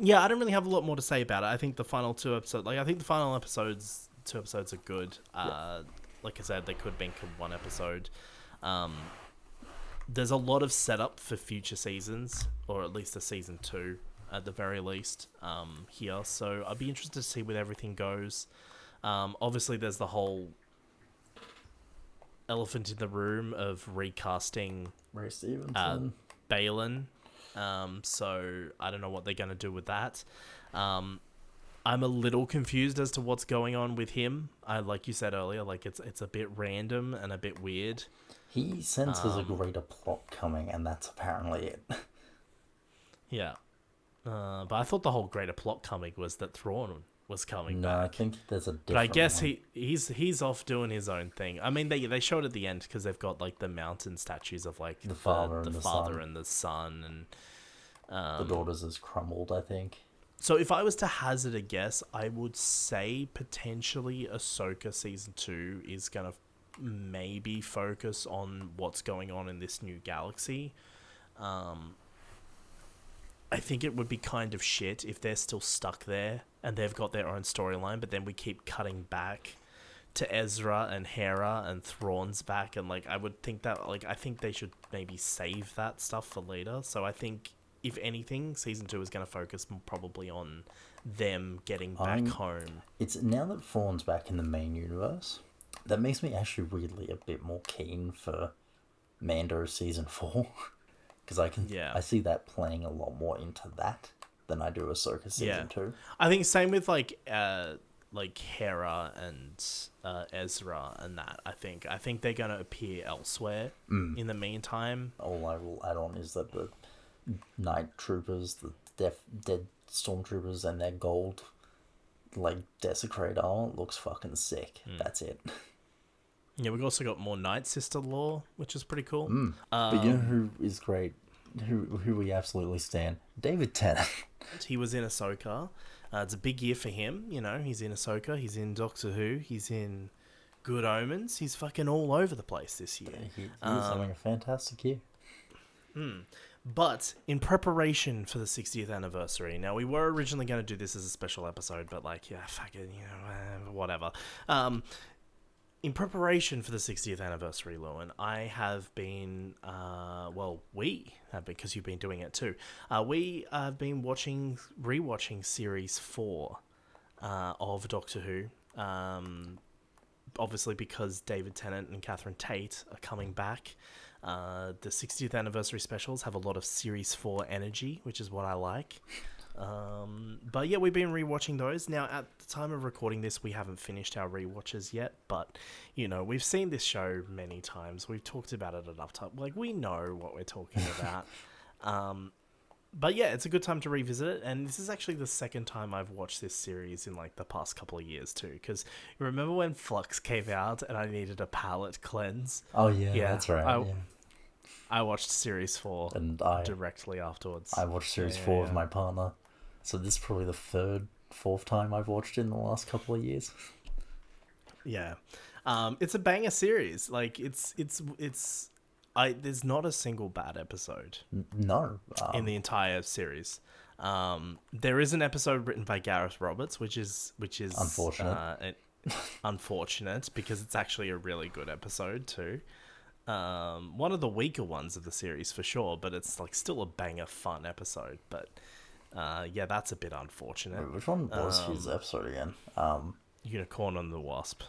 Yeah, I don't really have a lot more to say about it. I think the final two episodes, two episodes are good. Like I said, they could have been one episode. There's a lot of setup for future seasons, or at least a season 2 at the very least here. So I'd be interested to see where everything goes. Obviously, there's the whole elephant in the room of recasting Ray Stevenson. Balin. So I don't know what they're going to do with that. I'm a little confused as to what's going on with him. Like you said earlier, like it's a bit random and a bit weird. He senses a greater plot coming, and that's apparently it. Yeah. But I thought the whole greater plot coming was that Thrawn was coming back. No, I think there's a different But I guess one. he's off doing his own thing. I mean, they showed at the end because they've got like the mountain statues of like the father and the son, and the daughters is crumbled, I think. So if I was to hazard a guess, I would say potentially Ahsoka season 2 is gonna maybe focus on what's going on in this new galaxy. I think it would be kind of shit if they're still stuck there and they've got their own storyline, but then we keep cutting back to Ezra and Hera and Thrawn's back, and like I would think that I think they should maybe save that stuff for later. So I think if anything, season 2 is going to focus probably on them getting back home. It's now that Thrawn's back in the main universe, that makes me actually weirdly a bit more keen for Mando season 4. Because I see that playing a lot more into that than I do Ahsoka season 2. I think same with like Hera and Ezra and that. I think they're gonna appear elsewhere in the meantime. All I will add on is that the night troopers, the dead stormtroopers, and their gold like desecrate armor looks fucking sick. That's it. Yeah, we've also got more Night Sister lore, which is pretty cool. But you know who is great? Who we absolutely stan? David Tennant. He was in Ahsoka. It's a big year for him. You know, he's in Ahsoka. He's in Doctor Who. He's in Good Omens. He's fucking all over the place this year. He's having a fantastic year. But in preparation for the 60th anniversary, now we were originally going to do this as a special episode, but like, yeah, fucking, you know, whatever. In preparation for the 60th anniversary, Lewin, I have been, we have, because you've been doing it too. We have been rewatching series 4 of Doctor Who. Obviously, because David Tennant and Catherine Tate are coming back. The 60th anniversary specials have a lot of series 4 energy, which is what I like. But yeah, we've been rewatching those. Now, at the time of recording this, we haven't finished our rewatches yet, but, you know, we've seen this show many times. We've talked about it enough time. Like, we know what we're talking about. But yeah, it's a good time to revisit it, and this is actually the second time I've watched this series in, like, the past couple of years, too, because you remember when Flux came out and I needed a palate cleanse? Oh, yeah, that's right, I watched Series 4 and directly afterwards. I watched Series 4 with my partner. So this is probably the fourth time I've watched it in the last couple of years. Yeah. It's a banger series. Like, it's there's not a single bad episode No. in the entire series. There is an episode written by Gareth Roberts, which is Unfortunate. Unfortunate because it's actually a really good episode too. One of the weaker ones of the series for sure, but it's like still a banger fun episode. But yeah, that's a bit unfortunate. Which one was his episode again? Unicorn and the Wasp.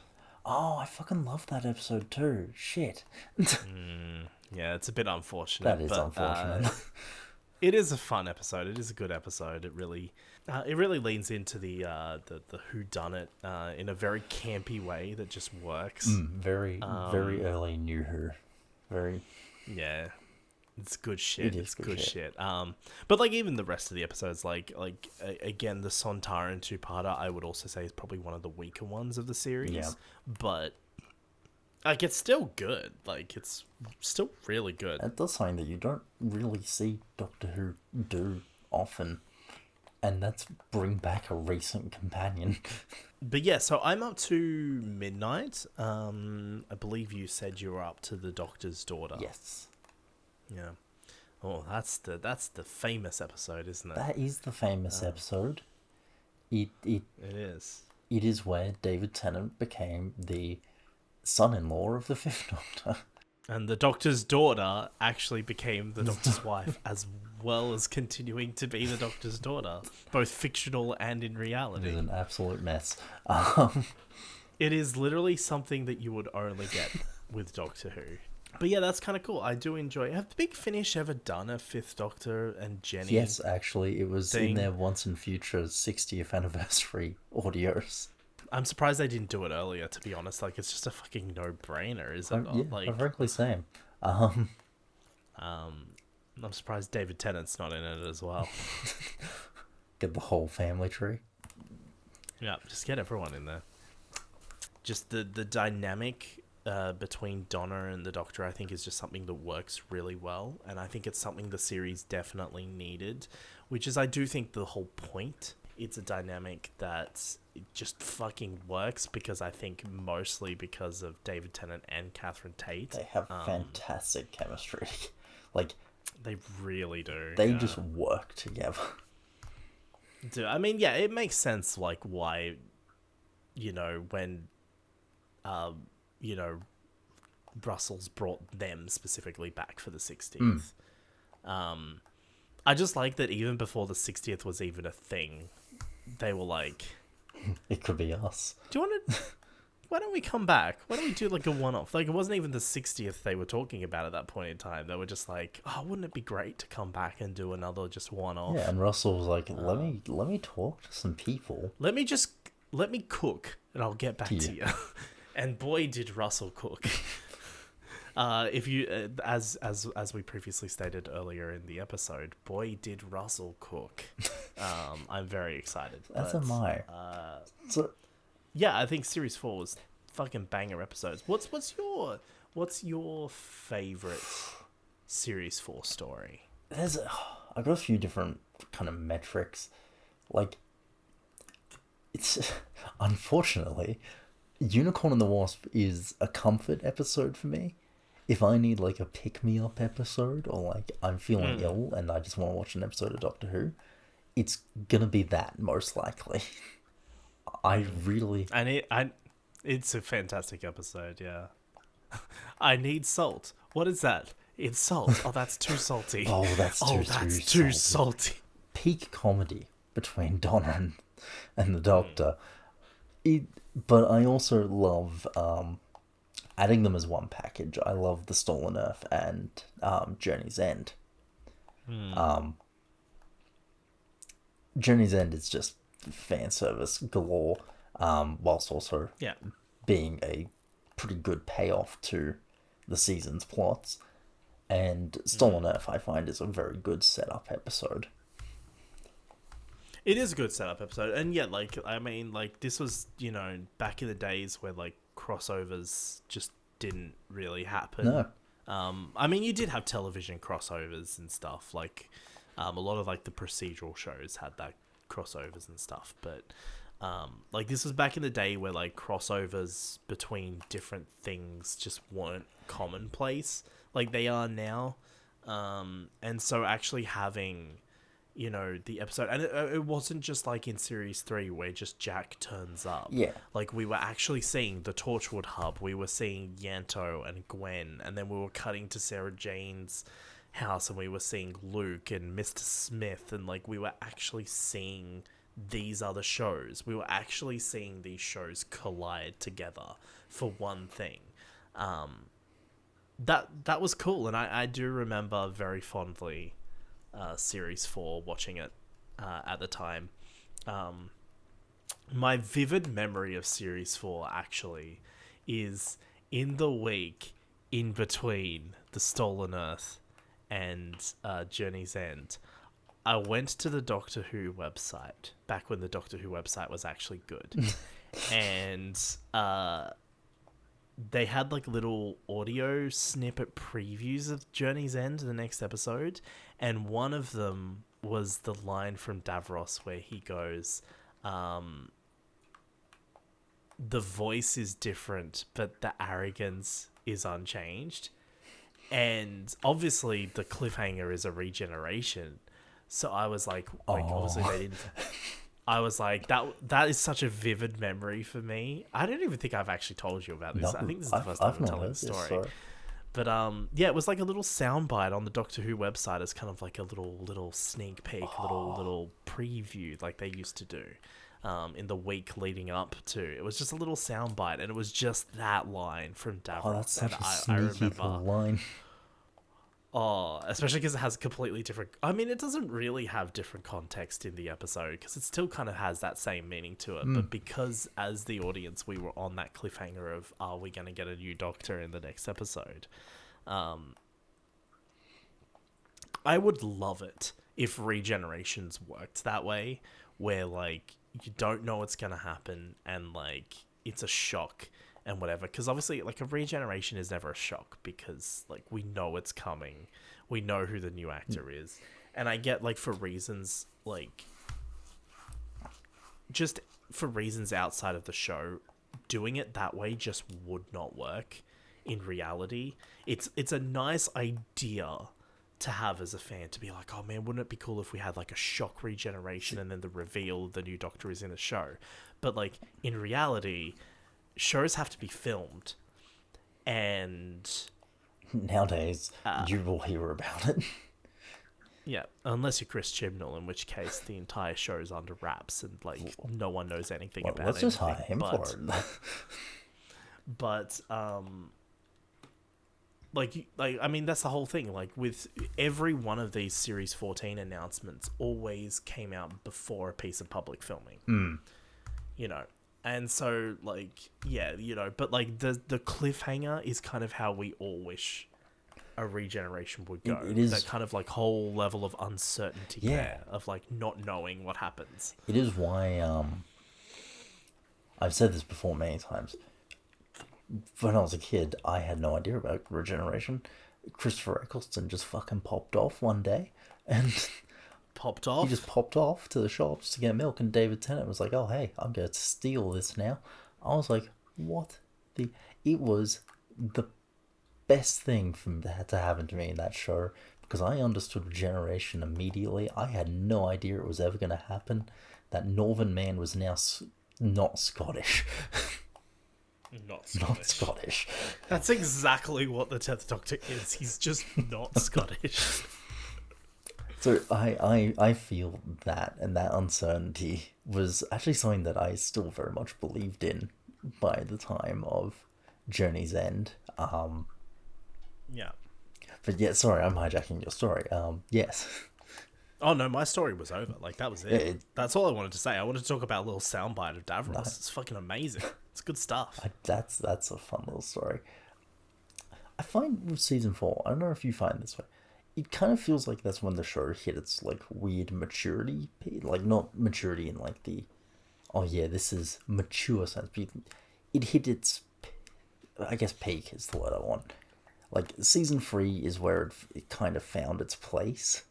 Oh, I fucking love that episode too. Shit. Yeah, it's a bit unfortunate. That is but, unfortunate. It is a fun episode. It is a good episode. It really leans into the whodunit in a very campy way that just works. Very early New Who. Very. Yeah, it's good shit. It's good shit. But like even the rest of the episodes, again, the Sontaran two-parter, I would also say is probably one of the weaker ones of the series. Yeah. But like it's still good. Like it's still really good. It does something that you don't really see Doctor Who do often, and that's bring back a recent companion. But yeah, so I'm up to midnight. I believe you said you were up to the Doctor's Daughter. Yes. Yeah. Oh, that's the famous episode, isn't it? That is the famous episode. It is. It is where David Tennant became the son-in-law of the Fifth Doctor. And the Doctor's daughter actually became the Doctor's wife, as well as continuing to be the Doctor's daughter, both fictional and in reality. It is an absolute mess. It is literally something that you would only get with Doctor Who. But yeah, that's kind of cool. I do enjoy it. Have the Big Finish ever done a Fifth Doctor and Jenny? Yes, actually, it was in their Once and Future 60th anniversary audios. I'm surprised they didn't do it earlier, to be honest. Like, it's just a fucking no-brainer, is it not? Yeah, like, frankly, same. I'm surprised David Tennant's not in it as well. Get the whole family tree. Yeah, just get everyone in there. Just the dynamic between Donna and the Doctor, I think, is just something that works really well. And I think it's something the series definitely needed, which is, I do think, the whole point. It's a dynamic that just fucking works because I think mostly because of David Tennant and Catherine Tate. They have fantastic chemistry. Like, they really do. They just work together. Dude, I mean, yeah, it makes sense, like, why, when, Brussels brought them specifically back for the 60th. I just like that even before the 60th was even a thing, they were like... It could be us. Do you want to... Why don't we come back? Why don't we do, like, a one-off? Like, it wasn't even the 60th they were talking about at that point in time. They were just like, oh, wouldn't it be great to come back and do another just one-off? Yeah, and Russell was like, let me talk to some people. Let me cook, and I'll get back to you. And boy, did Russell cook. If you, as we previously stated earlier in the episode, boy, did Russell cook. I'm very excited. As am I. Yeah, I think Series 4 was fucking banger episodes. What's your favorite Series 4 story? I've got a few different kind of metrics. Like, it's unfortunately, Unicorn and the Wasp is a comfort episode for me. If I need, like, a pick-me-up episode, or, like, I'm feeling ill and I just want to watch an episode of Doctor Who, it's gonna be that, most likely. I really... And it's a fantastic episode, yeah. I need salt. What is that? It's salt. Oh, that's too salty. That's too salty. Peak comedy between Donna and the Doctor. But I also love... adding them as one package. I love The Stolen Earth and Journey's End. Journey's End is just fan service galore, whilst also being a pretty good payoff to the season's plots. And Stolen Earth, I find, is a very good setup episode. It is a good setup episode. And yeah, like, I mean, like, this was, back in the days where, like, crossovers just didn't really happen. No. I mean, you did have television crossovers and stuff. Like, a lot of, like, the procedural shows had that crossovers and stuff. But Like, this was back in the day where, like, crossovers between different things just weren't commonplace like they are now. And so actually having, you know, the episode, and it wasn't just like in series 3 where just Jack turns up. Yeah. Like, we were actually seeing the Torchwood Hub, we were seeing Yanto and Gwen, and then we were cutting to Sarah Jane's house and we were seeing Luke and Mr. Smith, and like we were actually seeing these other shows. We were actually seeing these shows collide together for one thing. That was cool, and I do remember very fondly Series 4, watching it at the time. My vivid memory of Series 4, actually, is in the week in between The Stolen Earth and Journey's End. I went to the Doctor Who website, back when the Doctor Who website was actually good. And they had like little audio snippet previews of Journey's End, the next episode. And one of them was the line from Davros where he goes, the voice is different, but the arrogance is unchanged. And obviously the cliffhanger is a regeneration. So I was like obviously they didn't. I was like, that is such a vivid memory for me. I don't even think I've actually told you about this. No, I think this is the first time I'm telling the story. But yeah, it was like a little soundbite on the Doctor Who website as kind of like a little sneak peek, little preview like they used to do in the week leading up to. It was just a little soundbite, and it was just that line from Davros. Oh, that's such a I sneaky remember. line. Oh, especially because it has completely different... I mean, it doesn't really have different context in the episode, because it still kind of has that same meaning to it. But because, as the audience, we were on that cliffhanger of, are we going to get a new Doctor in the next episode? I would love it if regenerations worked that way, where, like, you don't know what's going to happen, and, like, it's a shock and whatever, because obviously like a regeneration is never a shock, because like we know it's coming, we know who the new actor is, and I get like for reasons like just for reasons outside of the show, doing it that way just would not work in reality. It's a nice idea to have as a fan, to be like, oh man, wouldn't it be cool if we had like a shock regeneration and then the reveal the new Doctor is in the show. But like in reality, shows have to be filmed, and nowadays you will hear about it. Yeah, unless you're Chris Chibnall, in which case the entire show's under wraps and like no one knows anything about it. Let's just hire him for it. But like I mean, that's the whole thing. Like with every one of these Series 14 announcements, always came out before a piece of public filming. You know. And so, like, yeah, you know, but, like, the cliffhanger is kind of how we all wish a regeneration would go. It is that kind of, like, whole level of uncertainty there, of, like, not knowing what happens. It is why, I've said this before many times. When I was a kid, I had no idea about regeneration. Christopher Eccleston just fucking popped off one day, and... Popped off? He just popped off to the shops to get milk, and David Tennant was like, oh, hey, I'm going to steal this now. I was like, what the... It was the best thing to happen to me in that show, because I understood regeneration immediately. I had no idea it was ever going to happen. That Northern man was now not Scottish. Not Scottish. Not Scottish. That's exactly what the 10th Doctor is. He's just not Scottish. So I feel that, and that uncertainty was actually something that I still very much believed in by the time of Journey's End. Yeah. But yeah, sorry, I'm hijacking your story. Yes. Oh no, my story was over. Like, that was it. That's all I wanted to say. I wanted to talk about a little soundbite of Davros. Nice. It's fucking amazing. It's good stuff. That's a fun little story. I find with season 4, I don't know if you find this way, it kind of feels like that's when the show hit its, like, weird maturity. Like, not maturity in, like, the, oh yeah, this is mature sense. But it hit its, I guess peak is the word I want. Like, season 3 is where it kind of found its place.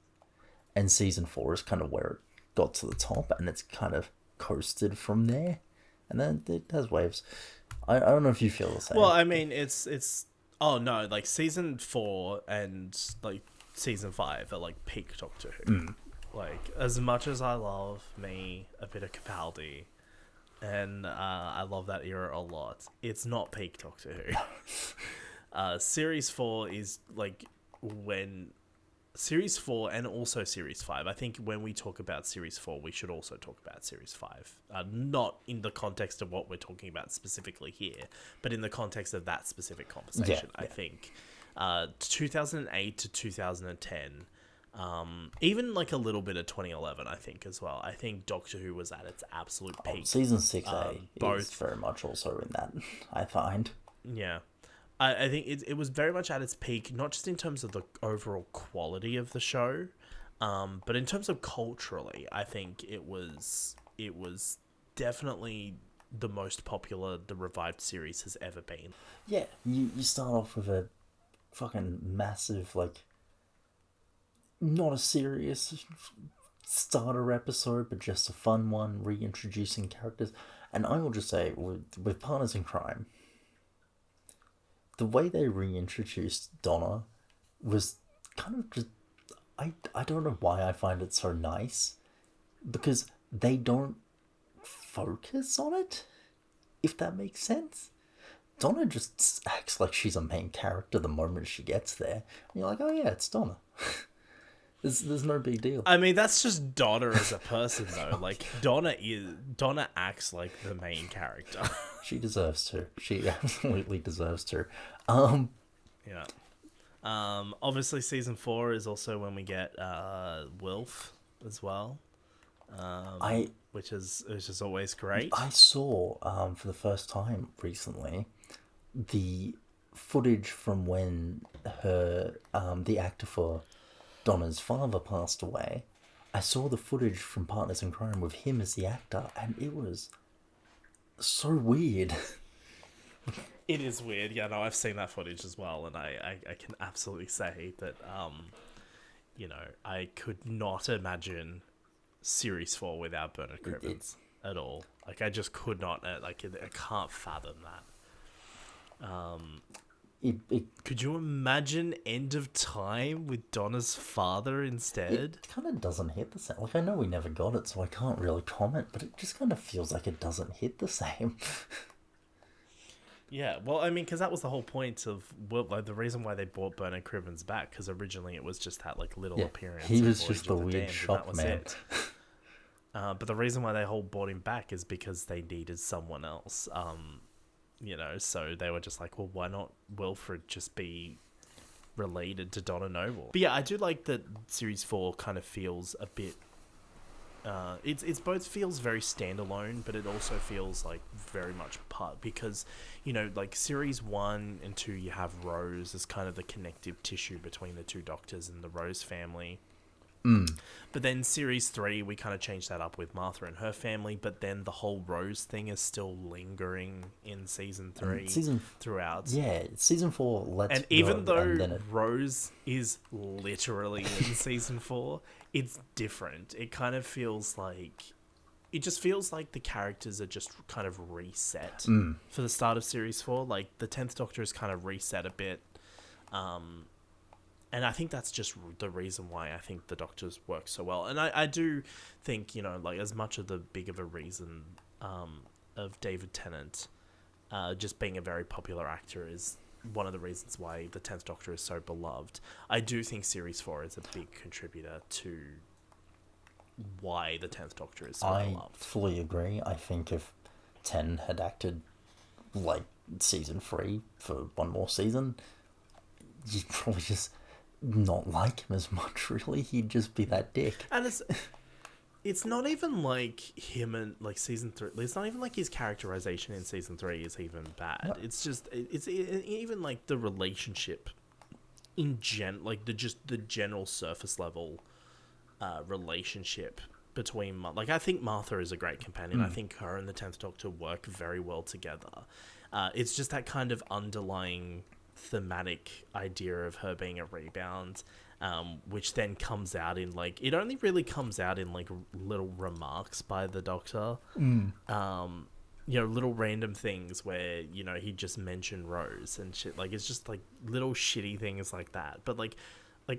And season 4 is kind of where it got to the top. And it's kind of coasted from there, and then it has waves. I don't know if you feel the same. Well, I mean, it's oh no, like season 4 and like season 5 are like peak Doctor Who. Like, as much as I love me a bit of Capaldi, and I love that era a lot, it's not peak Doctor Who. Series 4 is like when Series 4 and also Series 5. I think when we talk about Series 4, we should also talk about Series 5. Not in the context of what we're talking about specifically here, but in the context of that specific conversation. I think 2008 to 2010, even like a little bit of 2011, I think, as well. I think Doctor Who was at its absolute peak. Season 6A is very much also in that, I find. Yeah. I think it was very much at its peak, not just in terms of the overall quality of the show, but in terms of culturally. I think it was definitely the most popular the revived series has ever been. Yeah, you start off with a fucking massive, like, not a serious starter episode, but just a fun one, reintroducing characters. And I will just say, with Partners in Crime, the way they reintroduced Donna was kind of just... I don't know why I find it so nice, because they don't focus on it, if that makes sense. Donna just acts like she's a main character the moment she gets there. And you're like, oh yeah, it's Donna. There's no big deal. I mean, that's just Donna as a person, though. Like, Donna acts like the main character. She deserves to. She absolutely deserves to. Yeah. Obviously, season 4 is also when we get Wilf as well. Which is always great. I saw for the first time recently the footage from when her the actor for Donna's father passed away. I saw the footage from Partners in Crime with him as the actor, and it was so weird. It is weird. Yeah, no, I've seen that footage as well, and I can absolutely say that, I could not imagine Series 4 without Bernard Cribbins at all. Like, I just could not, I can't fathom that. Could you imagine End of Time with Donna's father instead? It kind of doesn't hit the same. Like, I know we never got it, so I can't really comment, but it just kind of feels like it doesn't hit the same. Yeah, well, I mean, because that was the whole point of, well, like, the reason why they brought Bernard Cribbins back, because originally it was just that, like, little appearance. He was just the weird shop man. But the reason why they brought him back is because they needed someone else. So they were just like, well, why not Wilfred just be related to Donna Noble? But yeah, I do like that Series 4 kind of feels a bit... It's both feels very standalone, but it also feels like very much part, because, like Series 1 and 2, you have Rose as kind of the connective tissue between the two Doctors and the Rose family. But then Series 3, we kind of changed that up with Martha and her family, but then the whole Rose thing is still lingering in Season 3 throughout. Yeah, Season 4 lets And even though Rose is literally in Season 4, it's different. It kind of feels like... It just feels like the characters are just kind of reset for the start of Series 4. Like, the 10th Doctor is kind of reset a bit. And I think that's just the reason why I think the Doctors work so well. And I do think, like, as much of the big of a reason of David Tennant just being a very popular actor is one of the reasons why the 10th Doctor is so beloved. I do think Series 4 is a big contributor to why the 10th Doctor is so beloved. I fully agree. I think if 10 had acted like Season 3 for one more season, you'd probably just... not like him as much, really. He'd just be that dick. And it's not even like him and like Season 3. It's not even like his characterization in Season 3 is even bad. No. It's just it's even like the relationship in like the general surface level relationship between like, I think Martha is a great companion. I think her and the 10th Doctor work very well together. It's just that kind of underlying thematic idea of her being a rebound, which then comes out in like, it only really comes out in like little remarks by the Doctor. Little random things where, he just mentioned Rose and shit. Like, it's just like little shitty things like that. But like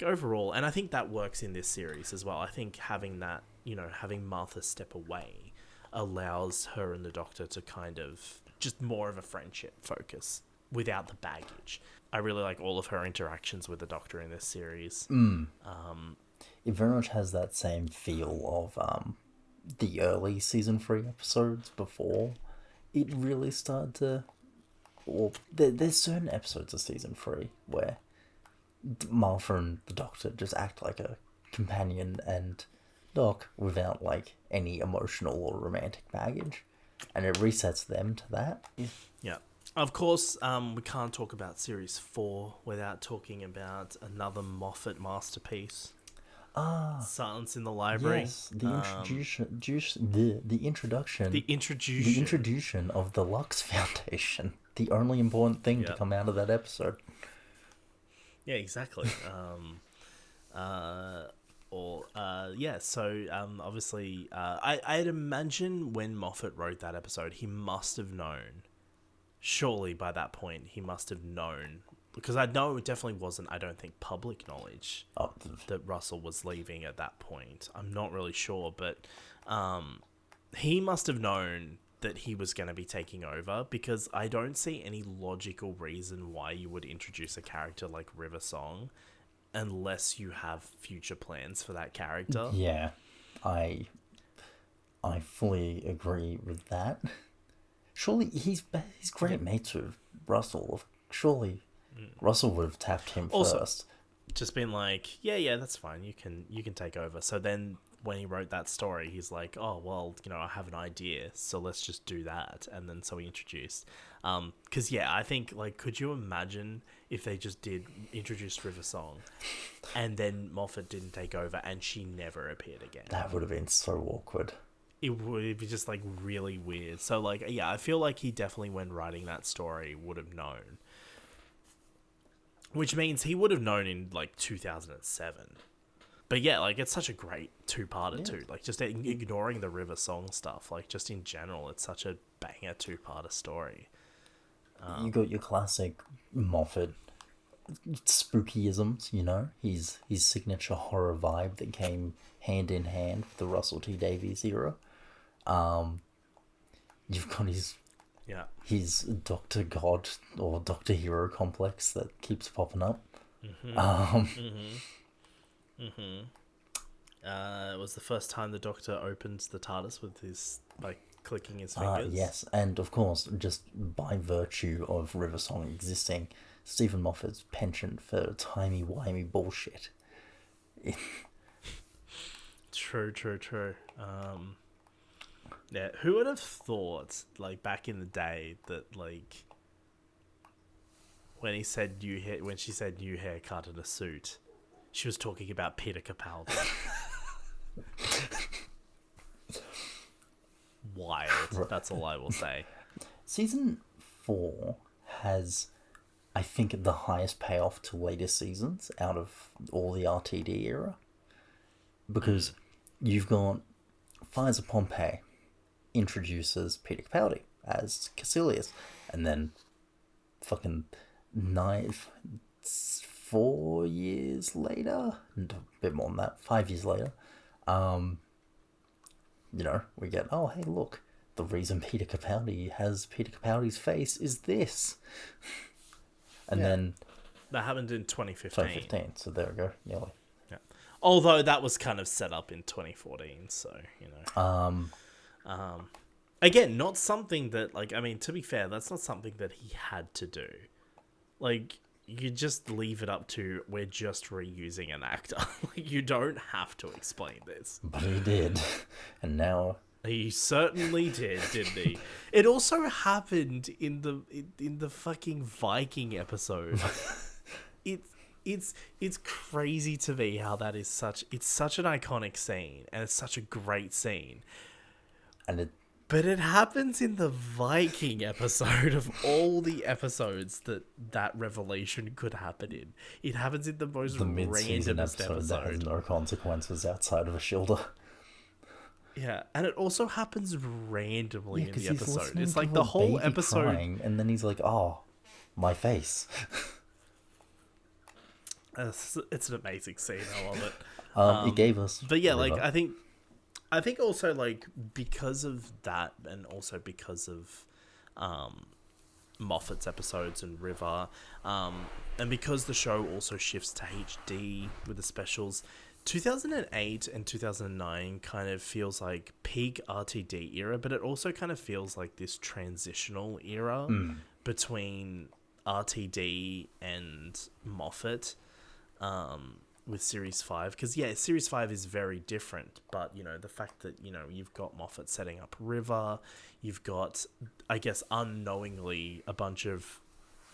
overall, and I think that works in this series as well. I think having that, having Martha step away allows her and the Doctor to kind of just more of a friendship focus without the baggage. I really like all of her interactions with the Doctor in this series. It very much has that same feel of the early season 3 episodes before it really started to... Well, there's certain episodes of season 3 where Martha and the Doctor just act like a companion and Doc without like any emotional or romantic baggage, and it resets them to that. Yeah. Of course, we can't talk about Series 4 without talking about another Moffat masterpiece. Silence in the Library. Yes, the introduction of the Lux Foundation. The only important thing to come out of that episode. Yeah, exactly. So obviously, I'd imagine when Moffat wrote that episode, he must have known. Surely by that point, he must have known, because I know it definitely wasn't, I don't think, public knowledge that Russell was leaving at that point. I'm not really sure, but he must have known that he was going to be taking over, because I don't see any logical reason why you would introduce a character like River Song unless you have future plans for that character. Yeah, I fully agree with that. Surely he's great mates with Russell. Surely Russell would have tapped him also, first. Just been like, yeah, that's fine. You can take over. So then when he wrote that story, he's like, oh, well, I have an idea, so let's just do that. And then so he introduced. Because, I think, like, could you imagine if they just did introduce River Song and then Moffat didn't take over and she never appeared again? That would have been so awkward. It would be just, like, really weird. So, like, I feel like he definitely, when writing that story, would have known. Which means he would have known in, like, 2007. But yeah, like, it's such a great two-parter too. Like, just ignoring the River Song stuff. Like, just in general, it's such a banger two-parter story. You got your classic Moffat spookyisms, his signature horror vibe that came hand in hand with the Russell T Davies era. You've got his Dr. God or Dr. Hero complex that keeps popping up. It was the first time the Doctor opens the TARDIS with his, like, clicking his fingers. Yes, and of course, just by virtue of River Song existing, Stephen Moffat's penchant for timey-wimey bullshit. True. Who would have thought, like, back in the day that, like, when she said new haircut and a suit, she was talking about Peter Capaldi. Wild. That's all I will say. Season 4 has, I think, the highest payoff to later seasons out of all the RTD era. Because you've got Fires of Pompeii introduces Peter Capaldi as Caecilius, and then fucking 4 years later, and a bit more than that, 5 years later, we get, oh, hey, look, the reason Peter Capaldi has Peter Capaldi's face is this. And then... That happened in 2015. So there we go. Yeah. Although that was kind of set up in 2014, so, again, not something that, like, I mean, to be fair, that's not something that he had to do. Like, you just leave it up to, we're just reusing an actor. Like, you don't have to explain this. But he did. And now... He certainly did, didn't he? It also happened in the fucking Viking episode. It's crazy to me how that is it's such an iconic scene, and it's such a great scene. And But it happens in the Viking episode of all the episodes that revelation could happen in. It happens in the most mid-season randomest episode. that has no consequences outside of a shielder. Yeah, and it also happens randomly in the he's episode. listening It's to like a the whole baby episode. crying, and then he's like, "Oh, my face." It's an amazing scene. I love it. It gave us. But yeah, River. like I think also like because of that, and also because of Moffat's episodes and River, and because the show also shifts to HD with the specials, 2008 and 2009 kind of feels like peak RTD era, but it also kind of feels like this transitional era between RTD and Moffat. With Series 5, because yeah, Series 5 is very different, but you know, the fact that, you know, you've got Moffat setting up River, you've got, I guess, unknowingly a bunch of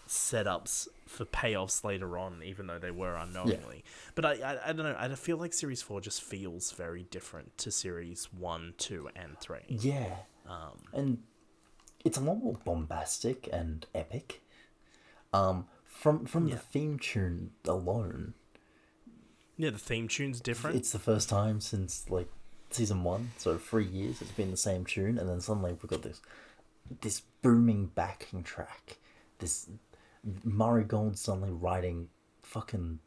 setups for payoffs later on, even though they were unknowingly. Yeah. But I don't know, I feel like Series 4 just feels very different to Series 1, 2, and 3. Yeah. And it's a lot more bombastic and epic. From the theme tune alone. Yeah, the theme tune's different. It's the first time since like season 1, so 3 years it's been the same tune, and then suddenly we've got this booming backing track. This Murray Gold suddenly writing fucking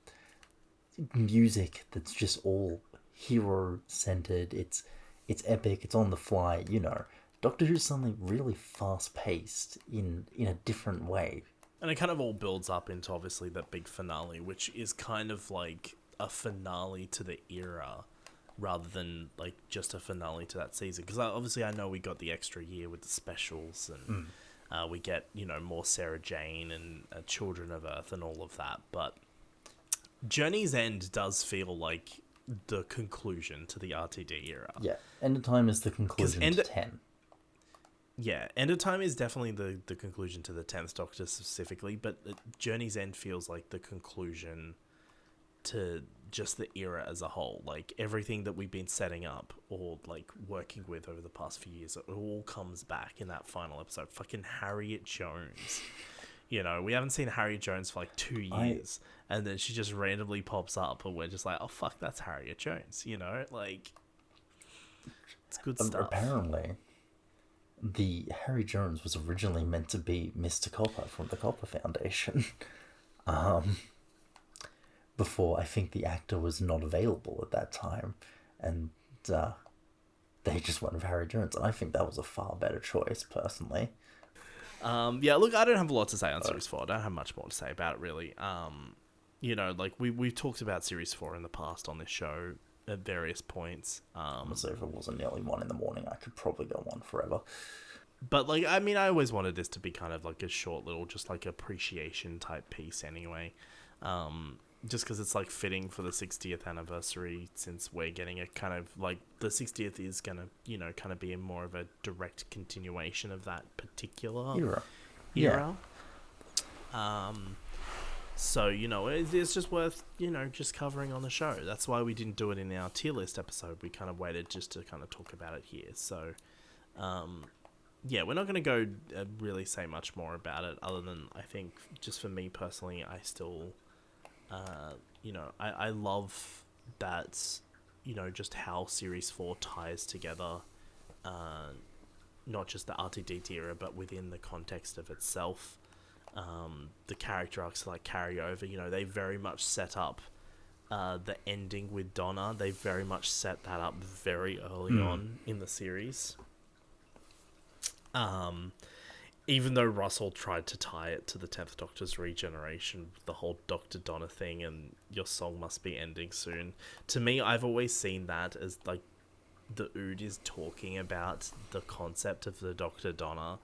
music that's just all hero centered. It's epic. It's on the fly. You know, Doctor Who's suddenly really fast paced in a different way. And it kind of all builds up into obviously that big finale, which is kind of like a finale to the era rather than like just a finale to that season. Because obviously I know we got the extra year with the specials and we get, you know, more Sarah Jane and Children of Earth and all of that. But Journey's End does feel like the conclusion to the RTD era. Yeah, End of Time is the conclusion to 10. Yeah, End of Time is definitely the conclusion to the 10th Doctor specifically, but Journey's End feels like the conclusion to just the era as a whole. Like, everything that we've been setting up or, like, working with over the past few years, it all comes back in that final episode. Fucking Harriet Jones. You know, we haven't seen Harriet Jones for, like, 2 years, and then she just randomly pops up, and we're just like, oh, fuck, that's Harriet Jones, you know? Like, it's good stuff. Apparently, the Harry Jones was originally meant to be Mr. Copper from the Copper Foundation. Before I think the actor was not available at that time, and they just went with Harry Jones, and I think that was a far better choice, personally. Yeah, look, I don't have a lot to say on Series 4. I don't have much more to say about it, really. You know, like, we've talked about Series 4 in the past on this show at various points. So if it wasn't nearly 1 a.m, I could probably go on forever. But, like, I mean, I always wanted this to be kind of like a short little, just like appreciation type piece anyway. Just because it's like fitting for the 60th anniversary, since we're getting a kind of like the 60th is gonna, you know, kind of be more of a direct continuation of that particular era. Yeah. So, you know, it's just worth, you know, just covering on the show. That's why we didn't do it in our tier list episode. We kind of waited just to kind of talk about it here. So, yeah, we're not going to go really say much more about it, other than I think just for me personally, I still, you know, I love that, you know, just how Series 4 ties together, not just the RTD era, but within the context of itself. The character arcs like carry over, you know, they very much set up the ending with Donna. They very much set that up very early on in the series. Even though Russell tried to tie it to the 10th Doctor's regeneration, the whole Dr. Donna thing and your song must be ending soon. To me, I've always seen that as like the Ood is talking about the concept of the Dr. Donna,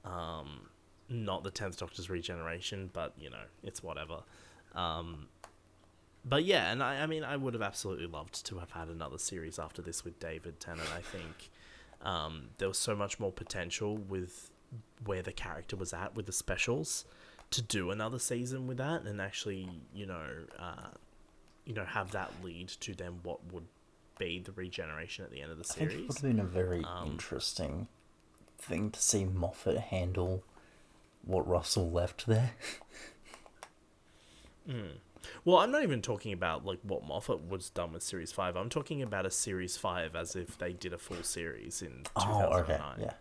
not the 10th Doctor's regeneration, but, you know, it's whatever. But yeah, and I mean, I would have absolutely loved to have had another series after this with David Tennant. I think there was so much more potential with where the character was at with the specials to do another season with that and actually, you know, have that lead to then what would be the regeneration at the end of the series. I think it would have been a very interesting thing to see Moffat handle what Russell left there. Well, I'm not even talking about like what Moffat was done with Series 5. I'm talking about a Series 5 as if they did a full series in 2009. Oh, okay, yeah.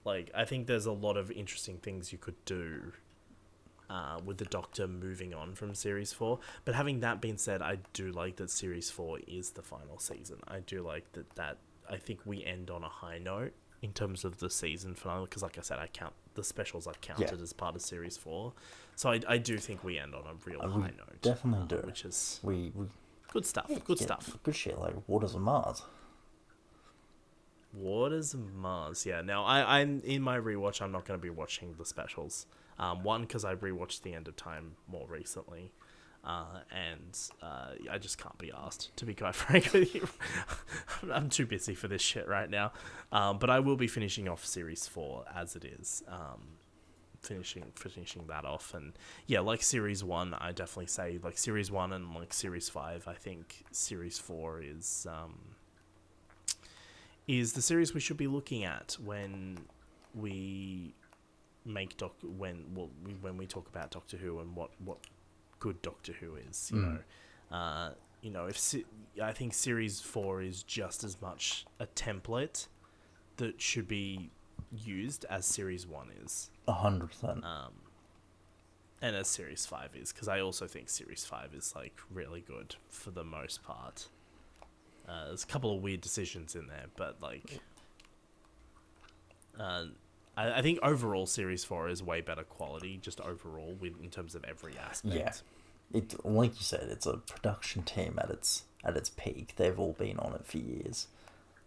Like, I think there's a lot of interesting things you could do with the Doctor moving on from Series 4. But having that being said, I do like that Series 4 is the final season. I do like that I think we end on a high note in terms of the season finale, because like I said, I count the specials are counted as part of Series 4. So I do think we end on a real high note. Definitely do. Which is we good stuff. Good stuff. Good shit, like Waters of Mars. Waters of Mars, yeah. Now, I'm in my rewatch, I'm not going to be watching the specials. One, because I rewatched The End of Time more recently. And I just can't be asked, to be quite frank with you. I'm too busy for this shit right now. But I will be finishing off Series 4 as it is. Finishing that off. And yeah, like Series 1, I definitely say, like Series 1 and like Series 5, I think Series 4 is the series we should be looking at when we make when we talk about Doctor Who and what good Doctor Who is. You know, I think Series 4 is just as much a template that should be used as Series 1 is. 100%. And as Series 5 is, because I also think Series 5 is like really good for the most part. There's a couple of weird decisions in there, but like, I think overall Series 4 is way better quality, just overall in terms of every aspect. Yeah, it, like you said, it's a production team at its peak. They've all been on it for years.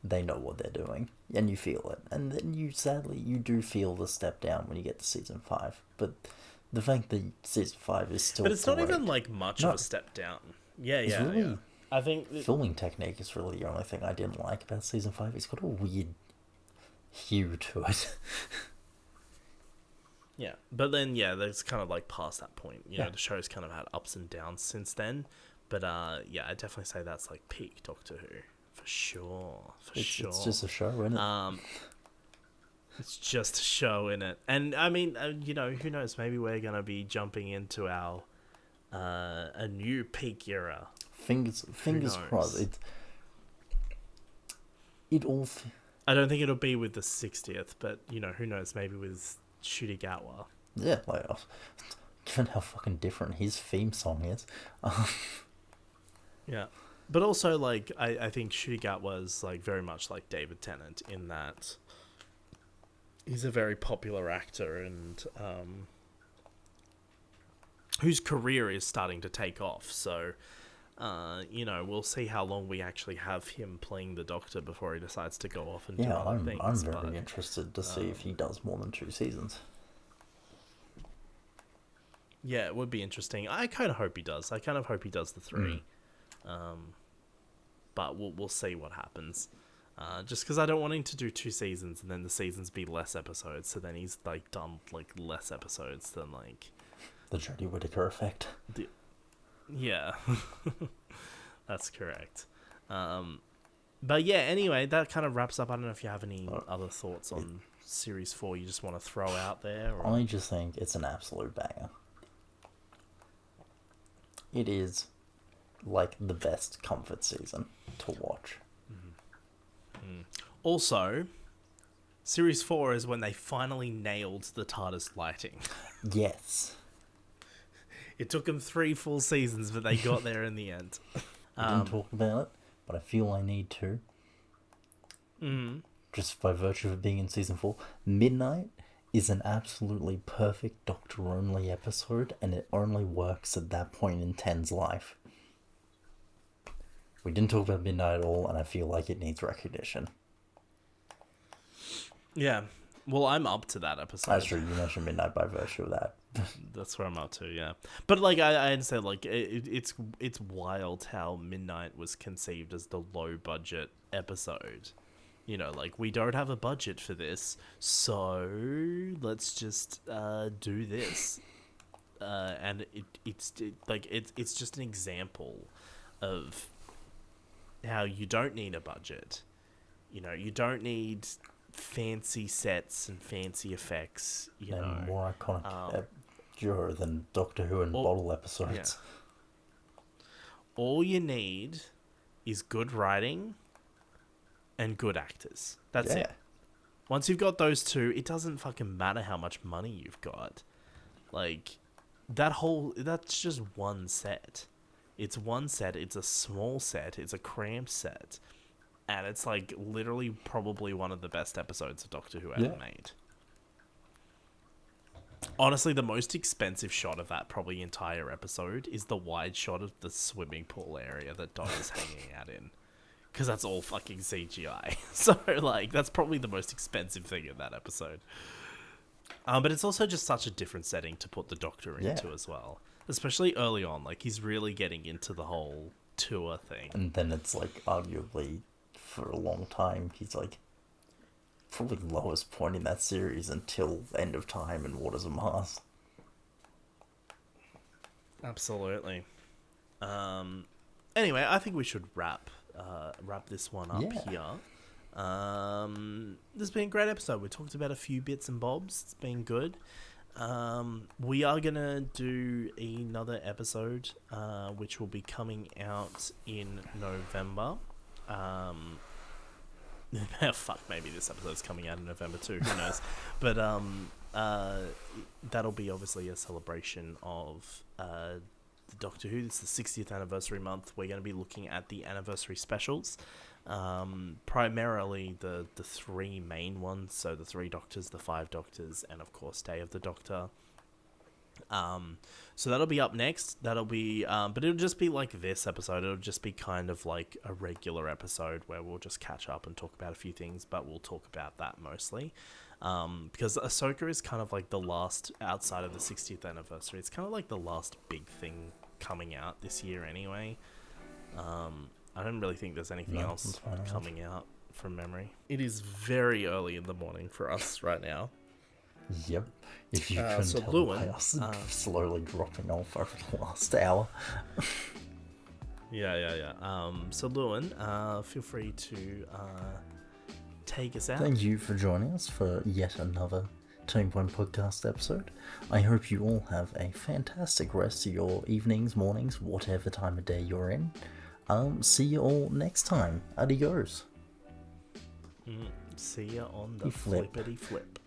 They know what they're doing, and you feel it. And then you do feel the step down when you get to season 5. But the fact that season 5 is still, but it's not even like much of a step down. Yeah. I think filming technique is really the only thing I didn't like about season 5. It's got a weird hue to it. Yeah, but then that's kind of like past that point. You know, the show's kind of had ups and downs since then. But I definitely say that's like peak Doctor Who for sure. It's just a show, isn't it? It's just a show, innit? And I mean, you know, who knows? Maybe we're gonna be jumping into our a new peak era. Fingers crossed. It all. I don't think it'll be with the 60th, but you know, who knows? Maybe with Shurigawa. Yeah, like given how fucking different his theme song is. Yeah, but also like I think Shurigawa is like very much like David Tennant in that he's a very popular actor and whose career is starting to take off. So. You know, we'll see how long we actually have him playing the Doctor before he decides to go off and do other things. I'm very interested to see if he does more than 2 seasons. Yeah, it would be interesting. I kind of hope he does. I kind of hope he does the 3. But we'll see what happens. Just because I don't want him to do 2 seasons and then the seasons be less episodes. So then he's like done like less episodes than like the Jodie Whittaker effect. Yeah, that's correct. But yeah, anyway, that kind of wraps up. I don't know if you have any other thoughts on Series 4 you just want to throw out there. Or... I just think it's an absolute banger. It is like the best comfort season to watch. Also, Series 4 is when they finally nailed the TARDIS lighting. Yes. It took them 3 full seasons, but they got there in the end. I didn't talk about it, but I feel I need to. Just by virtue of being in season 4. Midnight is an absolutely perfect Doctor-only episode, and it only works at that point in Ten's life. We didn't talk about Midnight at all, and I feel like it needs recognition. Yeah. Well, I'm up to that episode. That's true. You mentioned Midnight by virtue of that. That's where I'm up to, yeah. But like, I understand, like, it's wild how Midnight was conceived as the low budget episode. You know, like, we don't have a budget for this, so let's just do this. And it's just an example of how you don't need a budget. You know, you don't need fancy sets and fancy effects, you know. And more iconic duo than Doctor Who and bottle episodes. Yeah. All you need is good writing and good actors. That's it. Once you've got those two, it doesn't fucking matter how much money you've got. Like, that's just one set. It's one set, it's a small set, it's a cramped set. And it's like literally probably one of the best episodes of Doctor Who ever made. Honestly, the most expensive shot of that probably entire episode is the wide shot of the swimming pool area that Dot is hanging out in. Because that's all fucking CGI. So, like, that's probably the most expensive thing in that episode. But it's also just such a different setting to put the Doctor into as well. Especially early on. Like, he's really getting into the whole tour thing. And then it's, like, arguably, for a long time, he's, like, probably the lowest point in that series until End of Time and Waters of Mars. Absolutely. Anyway, I think we should wrap this one up here. This has been a great episode. We talked about a few bits and bobs. It's been good. We are gonna do another episode, which will be coming out in November. Fuck, maybe this episode's coming out in November too. Who knows? But that'll be obviously a celebration of Doctor Who. This is the 60th anniversary month. We're going to be looking at the anniversary specials, primarily the three main ones, so the 3 Doctors, the 5 Doctors, and of course Day of the Doctor. So that'll be up next. That'll be but it'll just be like this episode. It'll just be kind of like a regular episode where we'll just catch up and talk about a few things, but we'll talk about that mostly. Because Ahsoka is kind of like the last, outside of the 60th anniversary, it's kind of like the last big thing coming out this year anyway. I don't really think there's anything else coming out from memory. It is very early in the morning for us right now. Yep. If you couldn't tell by us slowly dropping off over the last hour. Yeah. So Lewin, feel free to take us out. Thank you for joining us for yet another Turning Point Podcast episode. I hope you all have a fantastic rest of your evenings, mornings, whatever time of day you're in. See you all next time. Adios. See ya on the flippity flip.